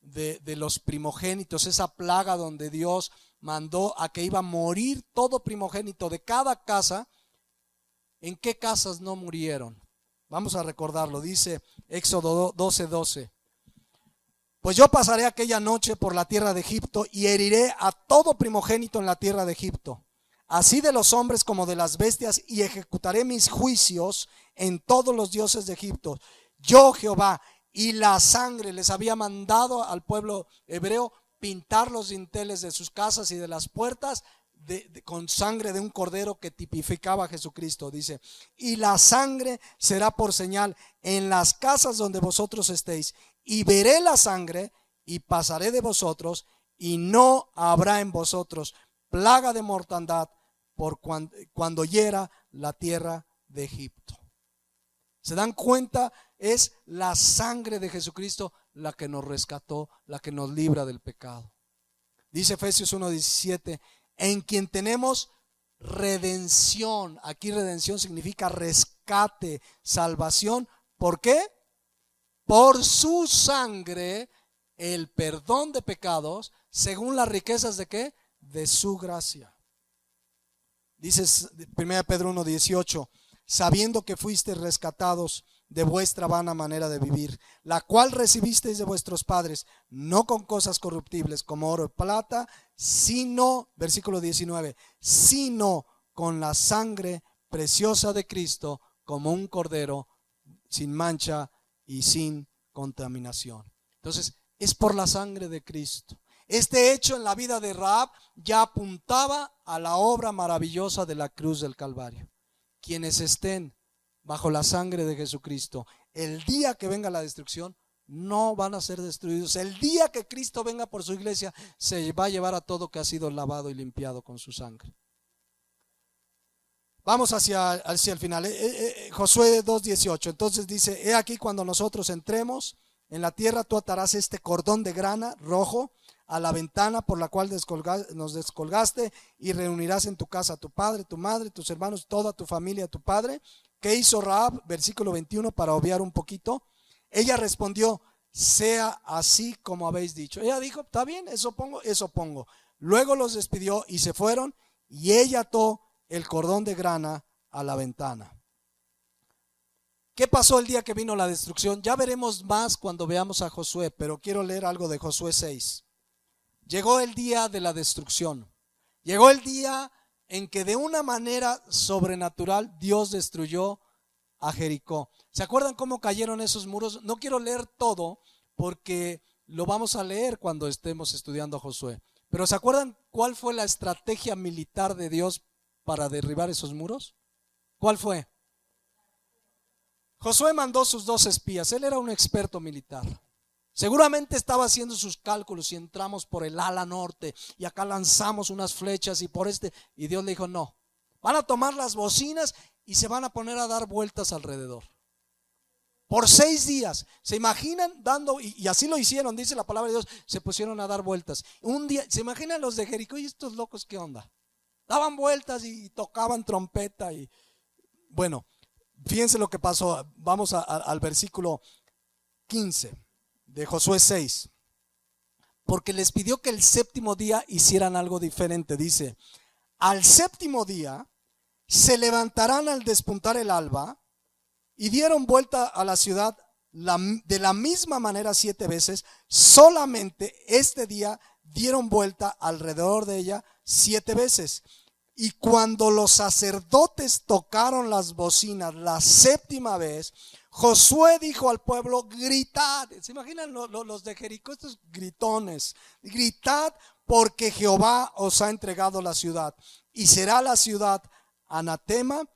de los primogénitos, esa plaga donde Dios mandó a que iba a morir todo primogénito de cada casa? ¿En qué casas no murieron? Vamos a recordarlo. Dice Éxodo 12:12. Pues yo pasaré aquella noche por la tierra de Egipto y heriré a todo primogénito en la tierra de Egipto, así de los hombres como de las bestias, y ejecutaré mis juicios en todos los dioses de Egipto. Yo, Jehová. Y la sangre, les había mandado al pueblo hebreo pintar los dinteles de sus casas y de las puertas con sangre de un cordero que tipificaba a Jesucristo. Dice, y la sangre será por señal en las casas donde vosotros estéis, y veré la sangre y pasaré de vosotros, y no habrá en vosotros plaga de mortandad por cuando hiera la tierra de Egipto. ¿Se dan cuenta? Es la sangre de Jesucristo la que nos rescató, la que nos libra del pecado. Dice Efesios 1:17, en quien tenemos redención. Aquí redención significa rescate, salvación. ¿Por qué? Por su sangre, el perdón de pecados, según las riquezas de ¿qué? De su gracia. Dice 1 Pedro 1:18, sabiendo que fuisteis rescatados de vuestra vana manera de vivir, la cual recibisteis de vuestros padres, no con cosas corruptibles como oro y plata, sino, versículo 19, sino con la sangre preciosa de Cristo, como un cordero sin mancha y sin contaminación. Entonces, es por la sangre de Cristo. Este hecho en la vida de Rahab ya apuntaba a la obra maravillosa de la cruz del Calvario. Quienes estén bajo la sangre de Jesucristo, el día que venga la destrucción, no van a ser destruidos. El día que Cristo venga por su iglesia, se va a llevar a todo que ha sido lavado y limpiado con su sangre. Vamos hacia el final. Josué 2:18. Entonces dice, he aquí cuando nosotros entremos en la tierra, tú atarás este cordón de grana rojo a la ventana por la cual nos descolgaste, y reunirás en tu casa a tu padre, tu madre, tus hermanos, toda tu familia, tu padre. ¿Qué hizo Rahab? Versículo 21, para obviar un poquito. Ella respondió, sea así como habéis dicho. Ella dijo, está bien, eso pongo. Luego los despidió y se fueron, y ella ató el cordón de grana a la ventana. ¿Qué pasó el día que vino la destrucción? Ya veremos más cuando veamos a Josué, pero quiero leer algo de Josué 6. Llegó el día de la destrucción. Llegó el día en que de una manera sobrenatural Dios destruyó a Jericó. ¿Se acuerdan cómo cayeron esos muros? No quiero leer todo porque lo vamos a leer cuando estemos estudiando a Josué. Pero ¿se acuerdan cuál fue la estrategia militar de Dios para derribar esos muros? ¿Cuál fue? Josué mandó sus 2 espías. Él era un experto militar. Seguramente estaba haciendo sus cálculos, y entramos por el ala norte y acá lanzamos unas flechas y por y Dios le dijo, no, van a tomar las bocinas y se van a poner a dar vueltas alrededor por 6 días. ¿Se imaginan dando? Y así lo hicieron, dice la palabra de Dios, se pusieron a dar vueltas. Un día, ¿se imaginan los de Jericó? ¿Y estos locos qué onda? Daban vueltas y tocaban trompeta y bueno, fíjense lo que pasó. Vamos al versículo 15 de Josué 6. Porque les pidió que el séptimo día hicieran algo diferente. Dice, al séptimo día se levantarán al despuntar el alba, y dieron vuelta a la ciudad de la misma manera 7 veces, solamente este día dieron vuelta alrededor de ella 7 veces. Y cuando los sacerdotes tocaron las bocinas la 7ª vez, Josué dijo al pueblo: gritad. ¿Se imaginan los de Jericó, estos gritones? Gritad, porque Jehová os ha entregado la ciudad, y será la ciudad anatema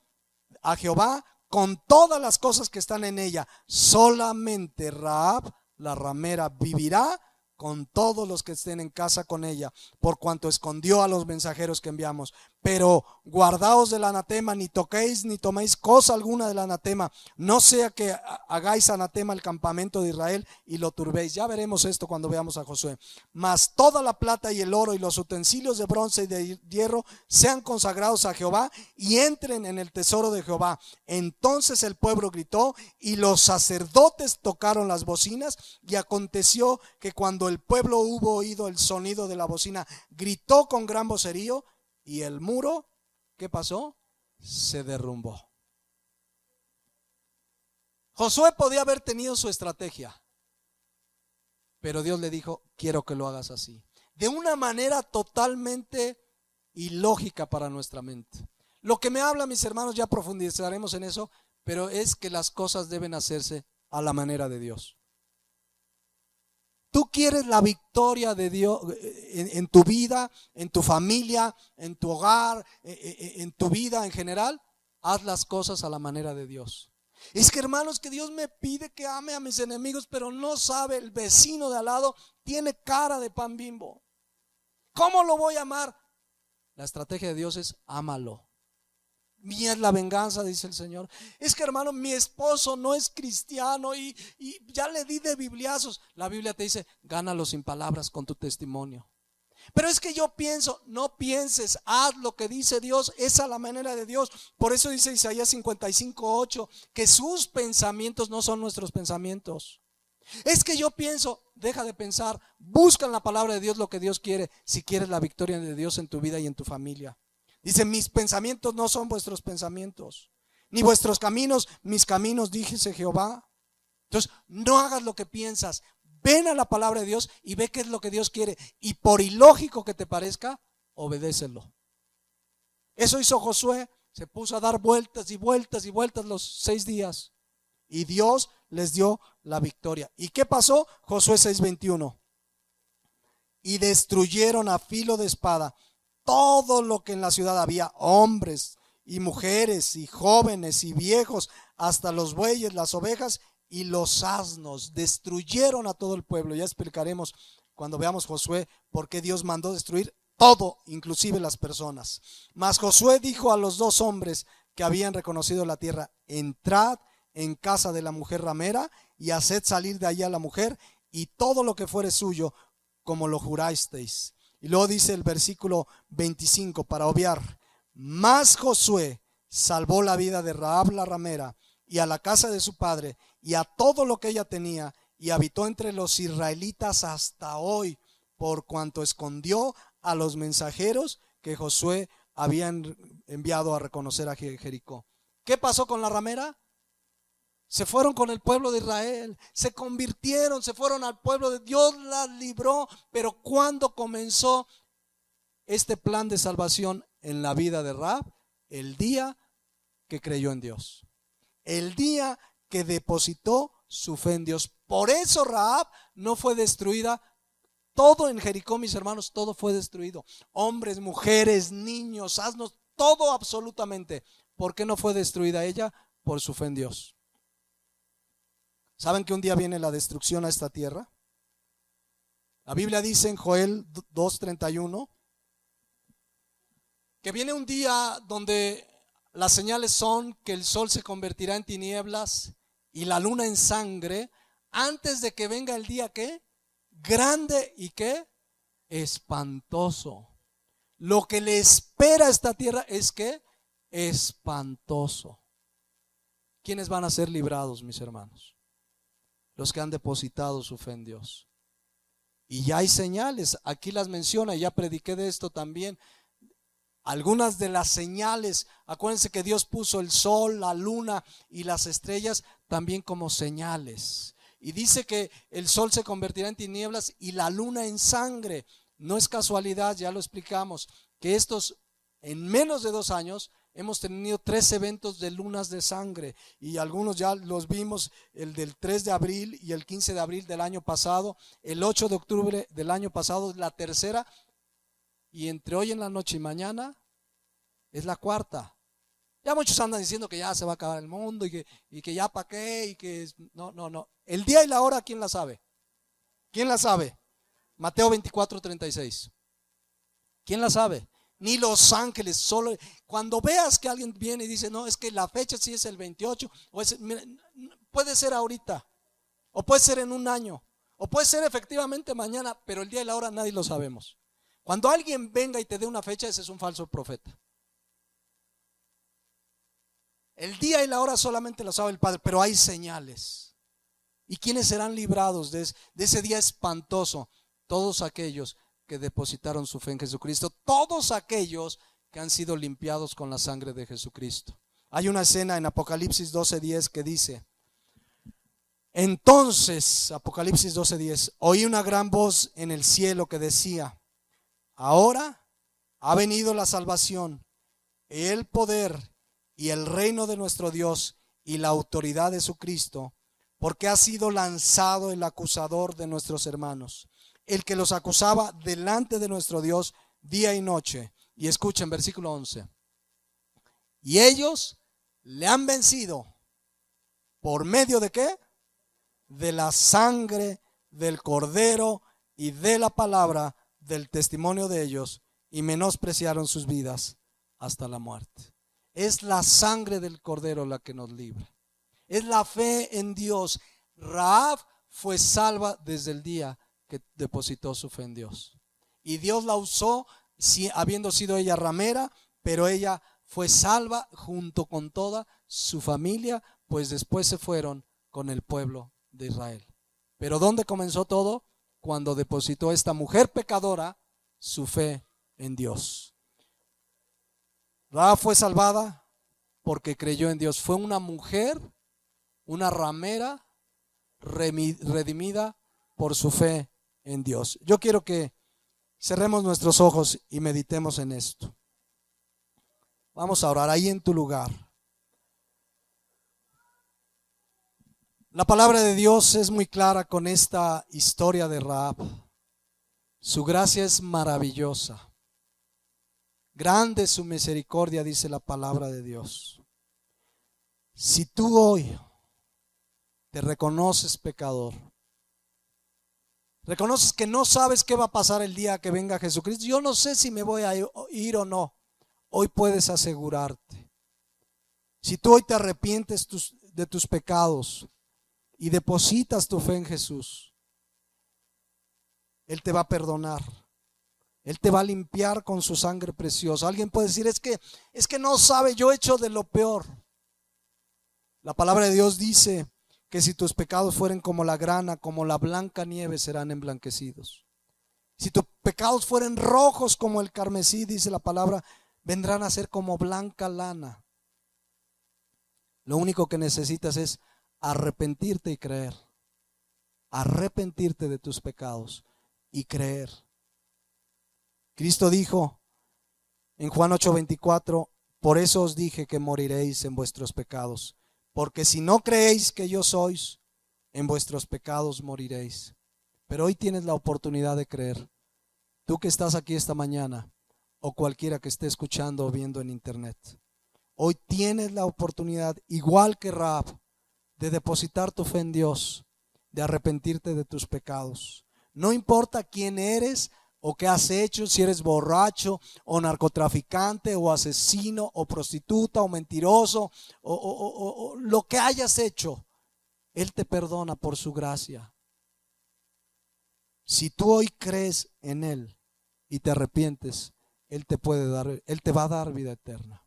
a Jehová con todas las cosas que están en ella. Solamente Rahab, la ramera, vivirá con todos los que estén en casa con ella, por cuanto escondió a los mensajeros que enviamos. Pero guardaos del anatema, ni toquéis ni toméis cosa alguna del anatema, no sea que hagáis anatema el campamento de Israel y lo turbéis. Ya veremos esto cuando veamos a Josué. Mas toda la plata y el oro y los utensilios de bronce y de hierro sean consagrados a Jehová y entren en el tesoro de Jehová. Entonces el pueblo gritó y los sacerdotes tocaron las bocinas, y aconteció que cuando el pueblo hubo oído el sonido de la bocina, gritó con gran vocerío, y el muro, ¿qué pasó? Se derrumbó. Josué podía haber tenido su estrategia, pero Dios le dijo: quiero que lo hagas así, de una manera totalmente ilógica para nuestra mente. Lo que me habla, mis hermanos, ya profundizaremos en eso, pero es que las cosas deben hacerse a la manera de Dios. Tú quieres la victoria de Dios en tu vida, en tu familia, en tu hogar, en tu vida en general. Haz las cosas a la manera de Dios. Es que, hermanos, que Dios me pide que ame a mis enemigos, pero no sabe, el vecino de al lado tiene cara de pan Bimbo. ¿Cómo lo voy a amar? La estrategia de Dios es: ámalo. Mía es la venganza, dice el Señor. Es que, hermano, mi esposo no es cristiano y ya le di de bibliazos. La Biblia te dice: gánalo sin palabras, con tu testimonio. Pero es que yo pienso. No pienses, haz lo que dice Dios, es a la manera de Dios. Por eso dice Isaías 55:8 que sus pensamientos no son nuestros pensamientos. Es que yo pienso. Deja de pensar, busca en la palabra de Dios lo que Dios quiere, si quieres la victoria de Dios en tu vida y en tu familia. Dice: mis pensamientos no son vuestros pensamientos, ni vuestros caminos mis caminos, díjese Jehová. Entonces, no hagas lo que piensas. Ven a la palabra de Dios y ve qué es lo que Dios quiere, y por ilógico que te parezca, obedécelo. Eso hizo Josué. Se puso a dar vueltas y vueltas y vueltas los 6 días, y Dios les dio la victoria. ¿Y qué pasó? Josué 6:21. Y destruyeron a filo de espada todo lo que en la ciudad había, hombres y mujeres y jóvenes y viejos, hasta los bueyes, las ovejas y los asnos. Destruyeron a todo el pueblo. Ya explicaremos cuando veamos Josué por qué Dios mandó destruir todo, inclusive las personas. Mas Josué dijo a los 2 hombres que habían reconocido la tierra: entrad en casa de la mujer ramera y haced salir de allá a la mujer y todo lo que fuere suyo, como lo jurasteis. Y luego dice el versículo 25, para obviar: mas Josué salvó la vida de Rahab la ramera y a la casa de su padre y a todo lo que ella tenía, y habitó entre los israelitas hasta hoy, por cuanto escondió a los mensajeros que Josué había enviado a reconocer a Jericó. ¿Qué pasó con la ramera? Se fueron con el pueblo de Israel, se convirtieron, se fueron al pueblo de Dios, las libró. Pero ¿cuándo comenzó este plan de salvación en la vida de Rahab? El día que creyó en Dios, el día que depositó su fe en Dios. Por eso Rahab no fue destruida. Todo en Jericó, mis hermanos, todo fue destruido. Hombres, mujeres, niños, asnos, todo absolutamente. ¿Por qué no fue destruida ella? Por su fe en Dios. ¿Saben que un día viene la destrucción a esta tierra? La Biblia dice en Joel 2:31 que viene un día donde las señales son que el sol se convertirá en tinieblas y la luna en sangre, antes de que venga el día ¿qué? Grande y ¿qué? Espantoso. Lo que le espera a esta tierra es ¿qué? Espantoso. ¿Quiénes van a ser librados, mis hermanos? Los que han depositado su fe en Dios. Y ya hay señales, aquí las menciona, ya prediqué de esto también. Algunas de las señales, acuérdense que Dios puso el sol, la luna y las estrellas también como señales. Y dice que el sol se convertirá en tinieblas y la luna en sangre. No es casualidad, ya lo explicamos, que en menos de 2 años, hemos tenido 3 eventos de lunas de sangre y algunos ya los vimos, el del 3 de abril y el 15 de abril del año pasado, el 8 de octubre del año pasado, la tercera, y entre hoy en la noche y mañana es la cuarta. Ya muchos andan diciendo que ya se va a acabar el mundo y que ya para qué y que no. El día y la hora, ¿quién la sabe? ¿Quién la sabe? Mateo 24:36. ¿Quién la sabe? Ni los ángeles, solo cuando veas que alguien viene y dice, no, es que la fecha sí es el 28, mira, puede ser ahorita, o puede ser en un año, o puede ser efectivamente mañana, pero el día y la hora nadie lo sabemos. Cuando alguien venga y te dé una fecha, ese es un falso profeta. El día y la hora solamente lo sabe el Padre, pero hay señales. ¿Y quiénes serán librados de ese día espantoso? Todos aquellos que depositaron su fe en Jesucristo, todos aquellos que han sido limpiados con la sangre de Jesucristo. Hay una escena en Apocalipsis 12:10 que dice: entonces, Apocalipsis 12:10, oí una gran voz en el cielo que decía: ahora ha venido la salvación, el poder y el reino de nuestro Dios y la autoridad de su Cristo, porque ha sido lanzado el acusador de nuestros hermanos, el que los acusaba delante de nuestro Dios día y noche. Y escuchen versículo 11. Y ellos le han vencido. ¿Por medio de qué? De la sangre del Cordero y de la palabra del testimonio de ellos, y menospreciaron sus vidas hasta la muerte. Es la sangre del Cordero la que nos libra. Es la fe en Dios. Rahab fue salva desde el día que depositó su fe en Dios. Y Dios la usó, habiendo sido ella ramera, pero ella fue salva junto con toda su familia, pues después se fueron con el pueblo de Israel. Pero ¿dónde comenzó todo? Cuando depositó esta mujer pecadora su fe en Dios. Rahab fue salvada porque creyó en Dios. Fue una mujer, una ramera redimida por su fe en Dios. Yo quiero que cerremos nuestros ojos y meditemos en esto. Vamos a orar ahí en tu lugar. La palabra de Dios es muy clara con esta historia de Rahab. Su gracia es maravillosa. Grande es su misericordia, dice la palabra de Dios. Si tú hoy te reconoces pecador, reconoces que no sabes qué va a pasar el día que venga Jesucristo, yo no sé si me voy a ir o no, hoy puedes asegurarte. Si tú hoy te arrepientes de tus pecados y depositas tu fe en Jesús, Él te va a perdonar. Él te va a limpiar con su sangre preciosa. Alguien puede decir, es que no sabe, yo he hecho de lo peor. La palabra de Dios dice que si tus pecados fueren como la grana, como la blanca nieve, serán emblanquecidos. Si tus pecados fueren rojos como el carmesí, dice la palabra, vendrán a ser como blanca lana. Lo único que necesitas es arrepentirte y creer. Arrepentirte de tus pecados y creer. Cristo dijo en Juan 8:24, por eso os dije que moriréis en vuestros pecados, porque si no creéis que yo sois, en vuestros pecados moriréis. Pero hoy tienes la oportunidad de creer. Tú que estás aquí esta mañana, o cualquiera que esté escuchando o viendo en internet, hoy tienes la oportunidad, igual que Rahab, de depositar tu fe en Dios, de arrepentirte de tus pecados. No importa quién eres o qué has hecho, si eres borracho o narcotraficante o asesino o prostituta o mentiroso o lo que hayas hecho, Él te perdona por su gracia. Si tú hoy crees en Él y te arrepientes, Él te va a dar vida eterna.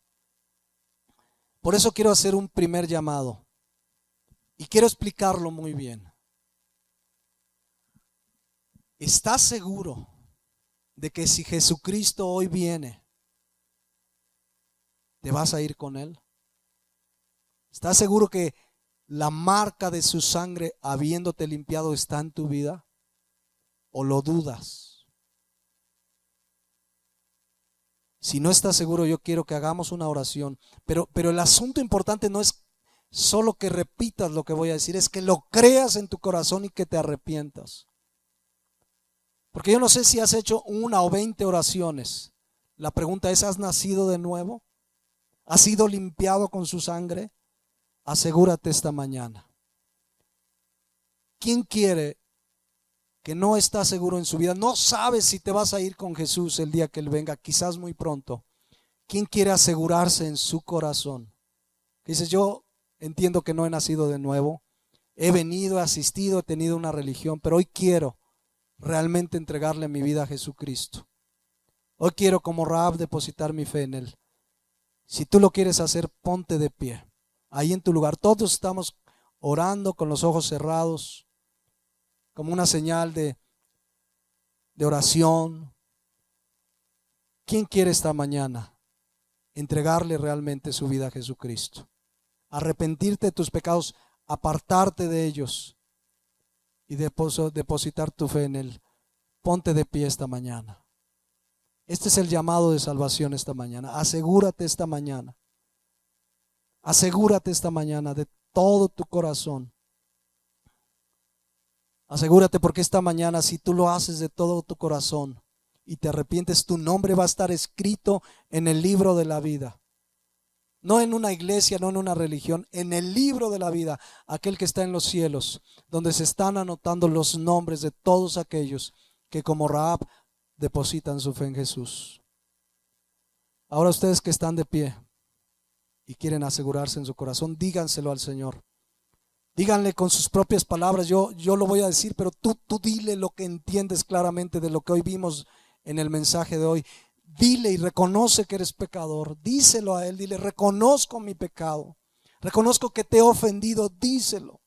Por eso quiero hacer un primer llamado y quiero explicarlo muy bien. ¿Estás seguro de que si Jesucristo hoy viene ¿Te vas a ir con Él? ¿Estás seguro que la marca de su sangre habiéndote limpiado está en tu vida? ¿O lo dudas? Si no estás seguro, yo quiero que hagamos una oración. Pero el asunto importante no es solo que repitas lo que voy a decir, es que lo creas en tu corazón y que te arrepientas. Porque yo no sé si has hecho 1 o 20 oraciones. La pregunta es, ¿has nacido de nuevo? ¿Has sido limpiado con su sangre? Asegúrate esta mañana. ¿Quién quiere que no está seguro en su vida? No sabes si te vas a ir con Jesús el día que Él venga, quizás muy pronto. ¿Quién quiere asegurarse en su corazón? Dices, yo entiendo que no he nacido de nuevo. He venido, he asistido, he tenido una religión, pero hoy quiero realmente entregarle mi vida a Jesucristo. Hoy quiero, como Rahab, depositar mi fe en Él. Si tú lo quieres hacer, ponte de pie. Ahí en tu lugar. Todos estamos orando con los ojos cerrados, como una señal de oración. ¿Quién quiere esta mañana entregarle realmente su vida a Jesucristo? Arrepentirte de tus pecados, apartarte de ellos y depositar tu fe en Él. Ponte de pie esta mañana. Este es el llamado de salvación esta mañana. Asegúrate esta mañana. Asegúrate esta mañana de todo tu corazón. Asegúrate, porque esta mañana, si tú lo haces de todo tu corazón y te arrepientes, tu nombre va a estar escrito en el libro de la vida. No en una iglesia, no en una religión, en el libro de la vida, aquel que está en los cielos, donde se están anotando los nombres de todos aquellos que, como Rahab, depositan su fe en Jesús. Ahora, ustedes que están de pie y quieren asegurarse en su corazón, díganselo al Señor. Díganle con sus propias palabras. Yo lo voy a decir, pero tú dile lo que entiendes claramente de lo que hoy vimos en el mensaje de hoy. Dile y reconoce que eres pecador. Díselo a Él. Dile, reconozco mi pecado. Reconozco que te he ofendido. Díselo.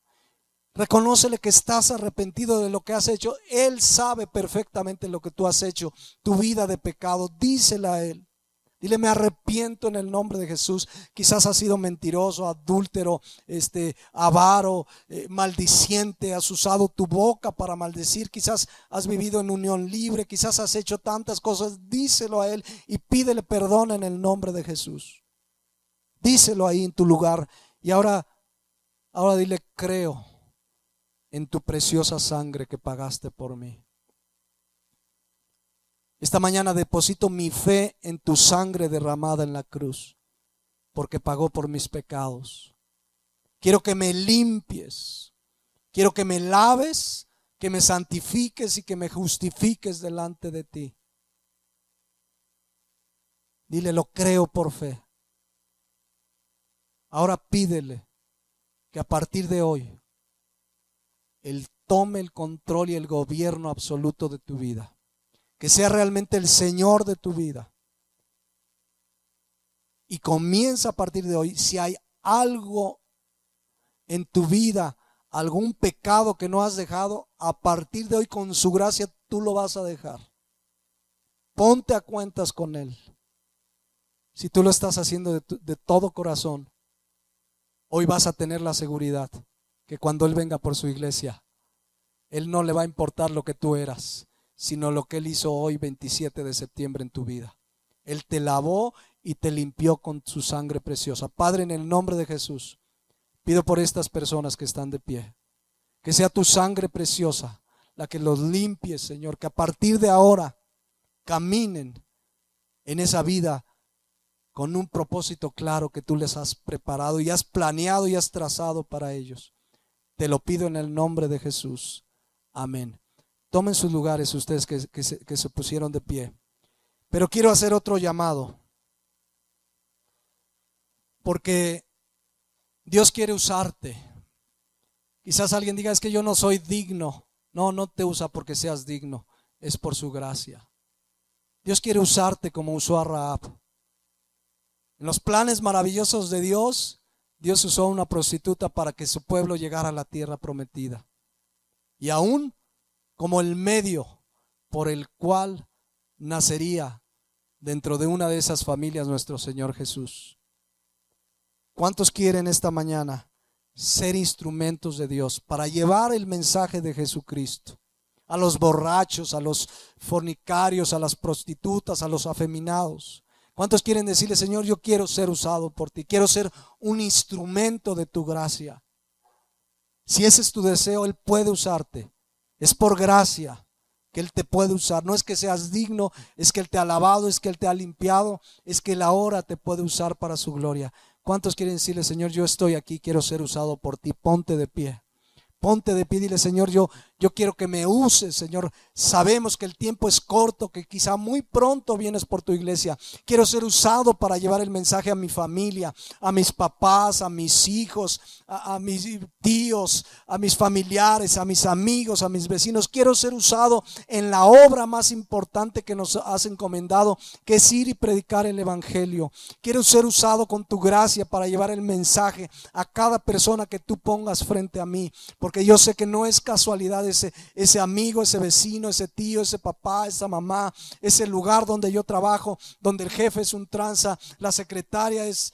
Reconócele que estás arrepentido de lo que has hecho. Él sabe perfectamente lo que tú has hecho, tu vida de pecado. Dísela a Él. Dile, me arrepiento en el nombre de Jesús. Quizás has sido mentiroso, adúltero, avaro, maldiciente. Has usado tu boca para maldecir. Quizás has vivido en unión libre. Quizás has hecho tantas cosas. Díselo a Él y pídele perdón en el nombre de Jesús. Díselo ahí en tu lugar. Y ahora dile, creo en tu preciosa sangre que pagaste por mí. Esta mañana deposito mi fe en tu sangre derramada en la cruz, porque pagó por mis pecados. Quiero que me limpies, quiero que me laves, que me santifiques y que me justifiques delante de ti. Dile, lo creo por fe. Ahora pídele que a partir de hoy Él tome el control y el gobierno absoluto de tu vida. Que sea realmente el Señor de tu vida. Y comienza a partir de hoy, si hay algo en tu vida, algún pecado que no has dejado, a partir de hoy con su gracia tú lo vas a dejar. Ponte a cuentas con Él. Si tú lo estás haciendo de todo corazón, hoy vas a tener la seguridad que cuando Él venga por su iglesia, Él no le va a importar lo que tú eras, sino lo que Él hizo hoy 27 de septiembre en tu vida. Él te lavó y te limpió con su sangre preciosa. Padre, en el nombre de Jesús, pido por estas personas que están de pie, que sea tu sangre preciosa la que los limpie, Señor, que a partir de ahora caminen en esa vida con un propósito claro que tú les has preparado y has planeado y has trazado para ellos. Te lo pido en el nombre de Jesús. Amén. Tomen sus lugares ustedes que se pusieron de pie. Pero quiero hacer otro llamado. Porque Dios quiere usarte. Quizás alguien diga, es que yo no soy digno. No, no te usa porque seas digno. Es por su gracia. Dios quiere usarte como usó a Rahab. En los planes maravillosos de Dios, Dios usó a una prostituta para que su pueblo llegara a la tierra prometida. Y aún como el medio por el cual nacería dentro de una de esas familias nuestro Señor Jesús. ¿Cuántos quieren esta mañana ser instrumentos de Dios para llevar el mensaje de Jesucristo a los borrachos, a los fornicarios, a las prostitutas, a los afeminados? ¿Cuántos quieren decirle: Señor, yo quiero ser usado por ti, quiero ser un instrumento de tu gracia? Si ese es tu deseo, Él puede usarte. Es por gracia que Él te puede usar. No es que seas digno, es que Él te ha lavado, es que Él te ha limpiado, es que Él ahora te puede usar para su gloria. ¿Cuántos quieren decirle: Señor, yo estoy aquí, quiero ser usado por ti? Ponte de pie. Ponte de pie y dile: Señor, yo quiero que me uses, Señor. Sabemos que el tiempo es corto, que quizá muy pronto vienes por tu iglesia. Quiero ser usado para llevar el mensaje a mi familia, a mis papás, a mis hijos, a mis tíos, a mis familiares, a mis amigos, a mis vecinos. Quiero ser usado en la obra más importante que nos has encomendado, que es ir y predicar el evangelio. Quiero ser usado con tu gracia para llevar el mensaje a cada persona que tú pongas frente a mí, porque yo sé que no es casualidad ese amigo, ese vecino, ese tío, ese papá, esa mamá, ese lugar donde yo trabajo, donde el jefe es un tranza, la secretaria es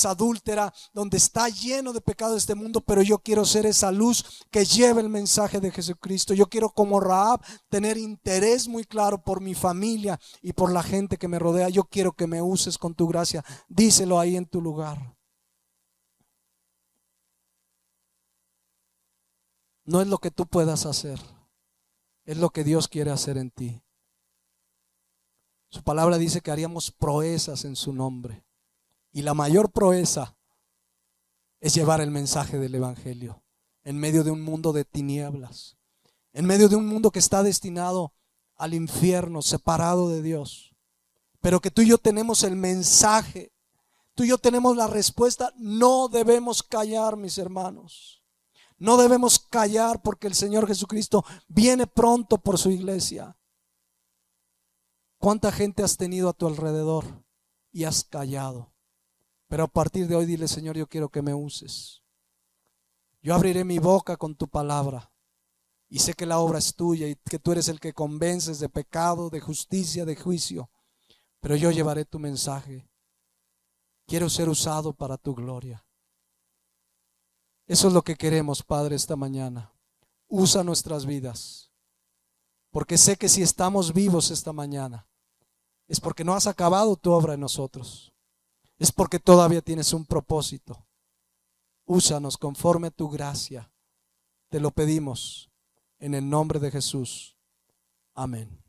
adúltera, donde está lleno de pecado este mundo. Pero yo quiero ser esa luz que lleve el mensaje de Jesucristo. Yo quiero, como Rahab, tener interés muy claro por mi familia y por la gente que me rodea. Yo quiero que me uses con tu gracia. Díselo ahí en tu lugar. No es lo que tú puedas hacer, es lo que Dios quiere hacer en ti. Su palabra dice que haríamos proezas en su nombre. Y la mayor proeza es llevar el mensaje del evangelio en medio de un mundo de tinieblas, en medio de un mundo que está destinado al infierno, separado de Dios. Pero que tú y yo tenemos el mensaje, tú y yo tenemos la respuesta. No debemos callar, mis hermanos. No debemos callar, porque el Señor Jesucristo viene pronto por su iglesia. ¿Cuánta gente has tenido a tu alrededor y has callado? Pero a partir de hoy dile: Señor, yo quiero que me uses. Yo abriré mi boca con tu palabra, y sé que la obra es tuya y que tú eres el que convences de pecado, de justicia, de juicio. Pero yo llevaré tu mensaje. Quiero ser usado para tu gloria. Eso es lo que queremos, Padre, esta mañana. Usa nuestras vidas, porque sé que si estamos vivos esta mañana es porque no has acabado tu obra en nosotros. Es porque todavía tienes un propósito. Úsanos conforme a tu gracia. Te lo pedimos en el nombre de Jesús. Amén.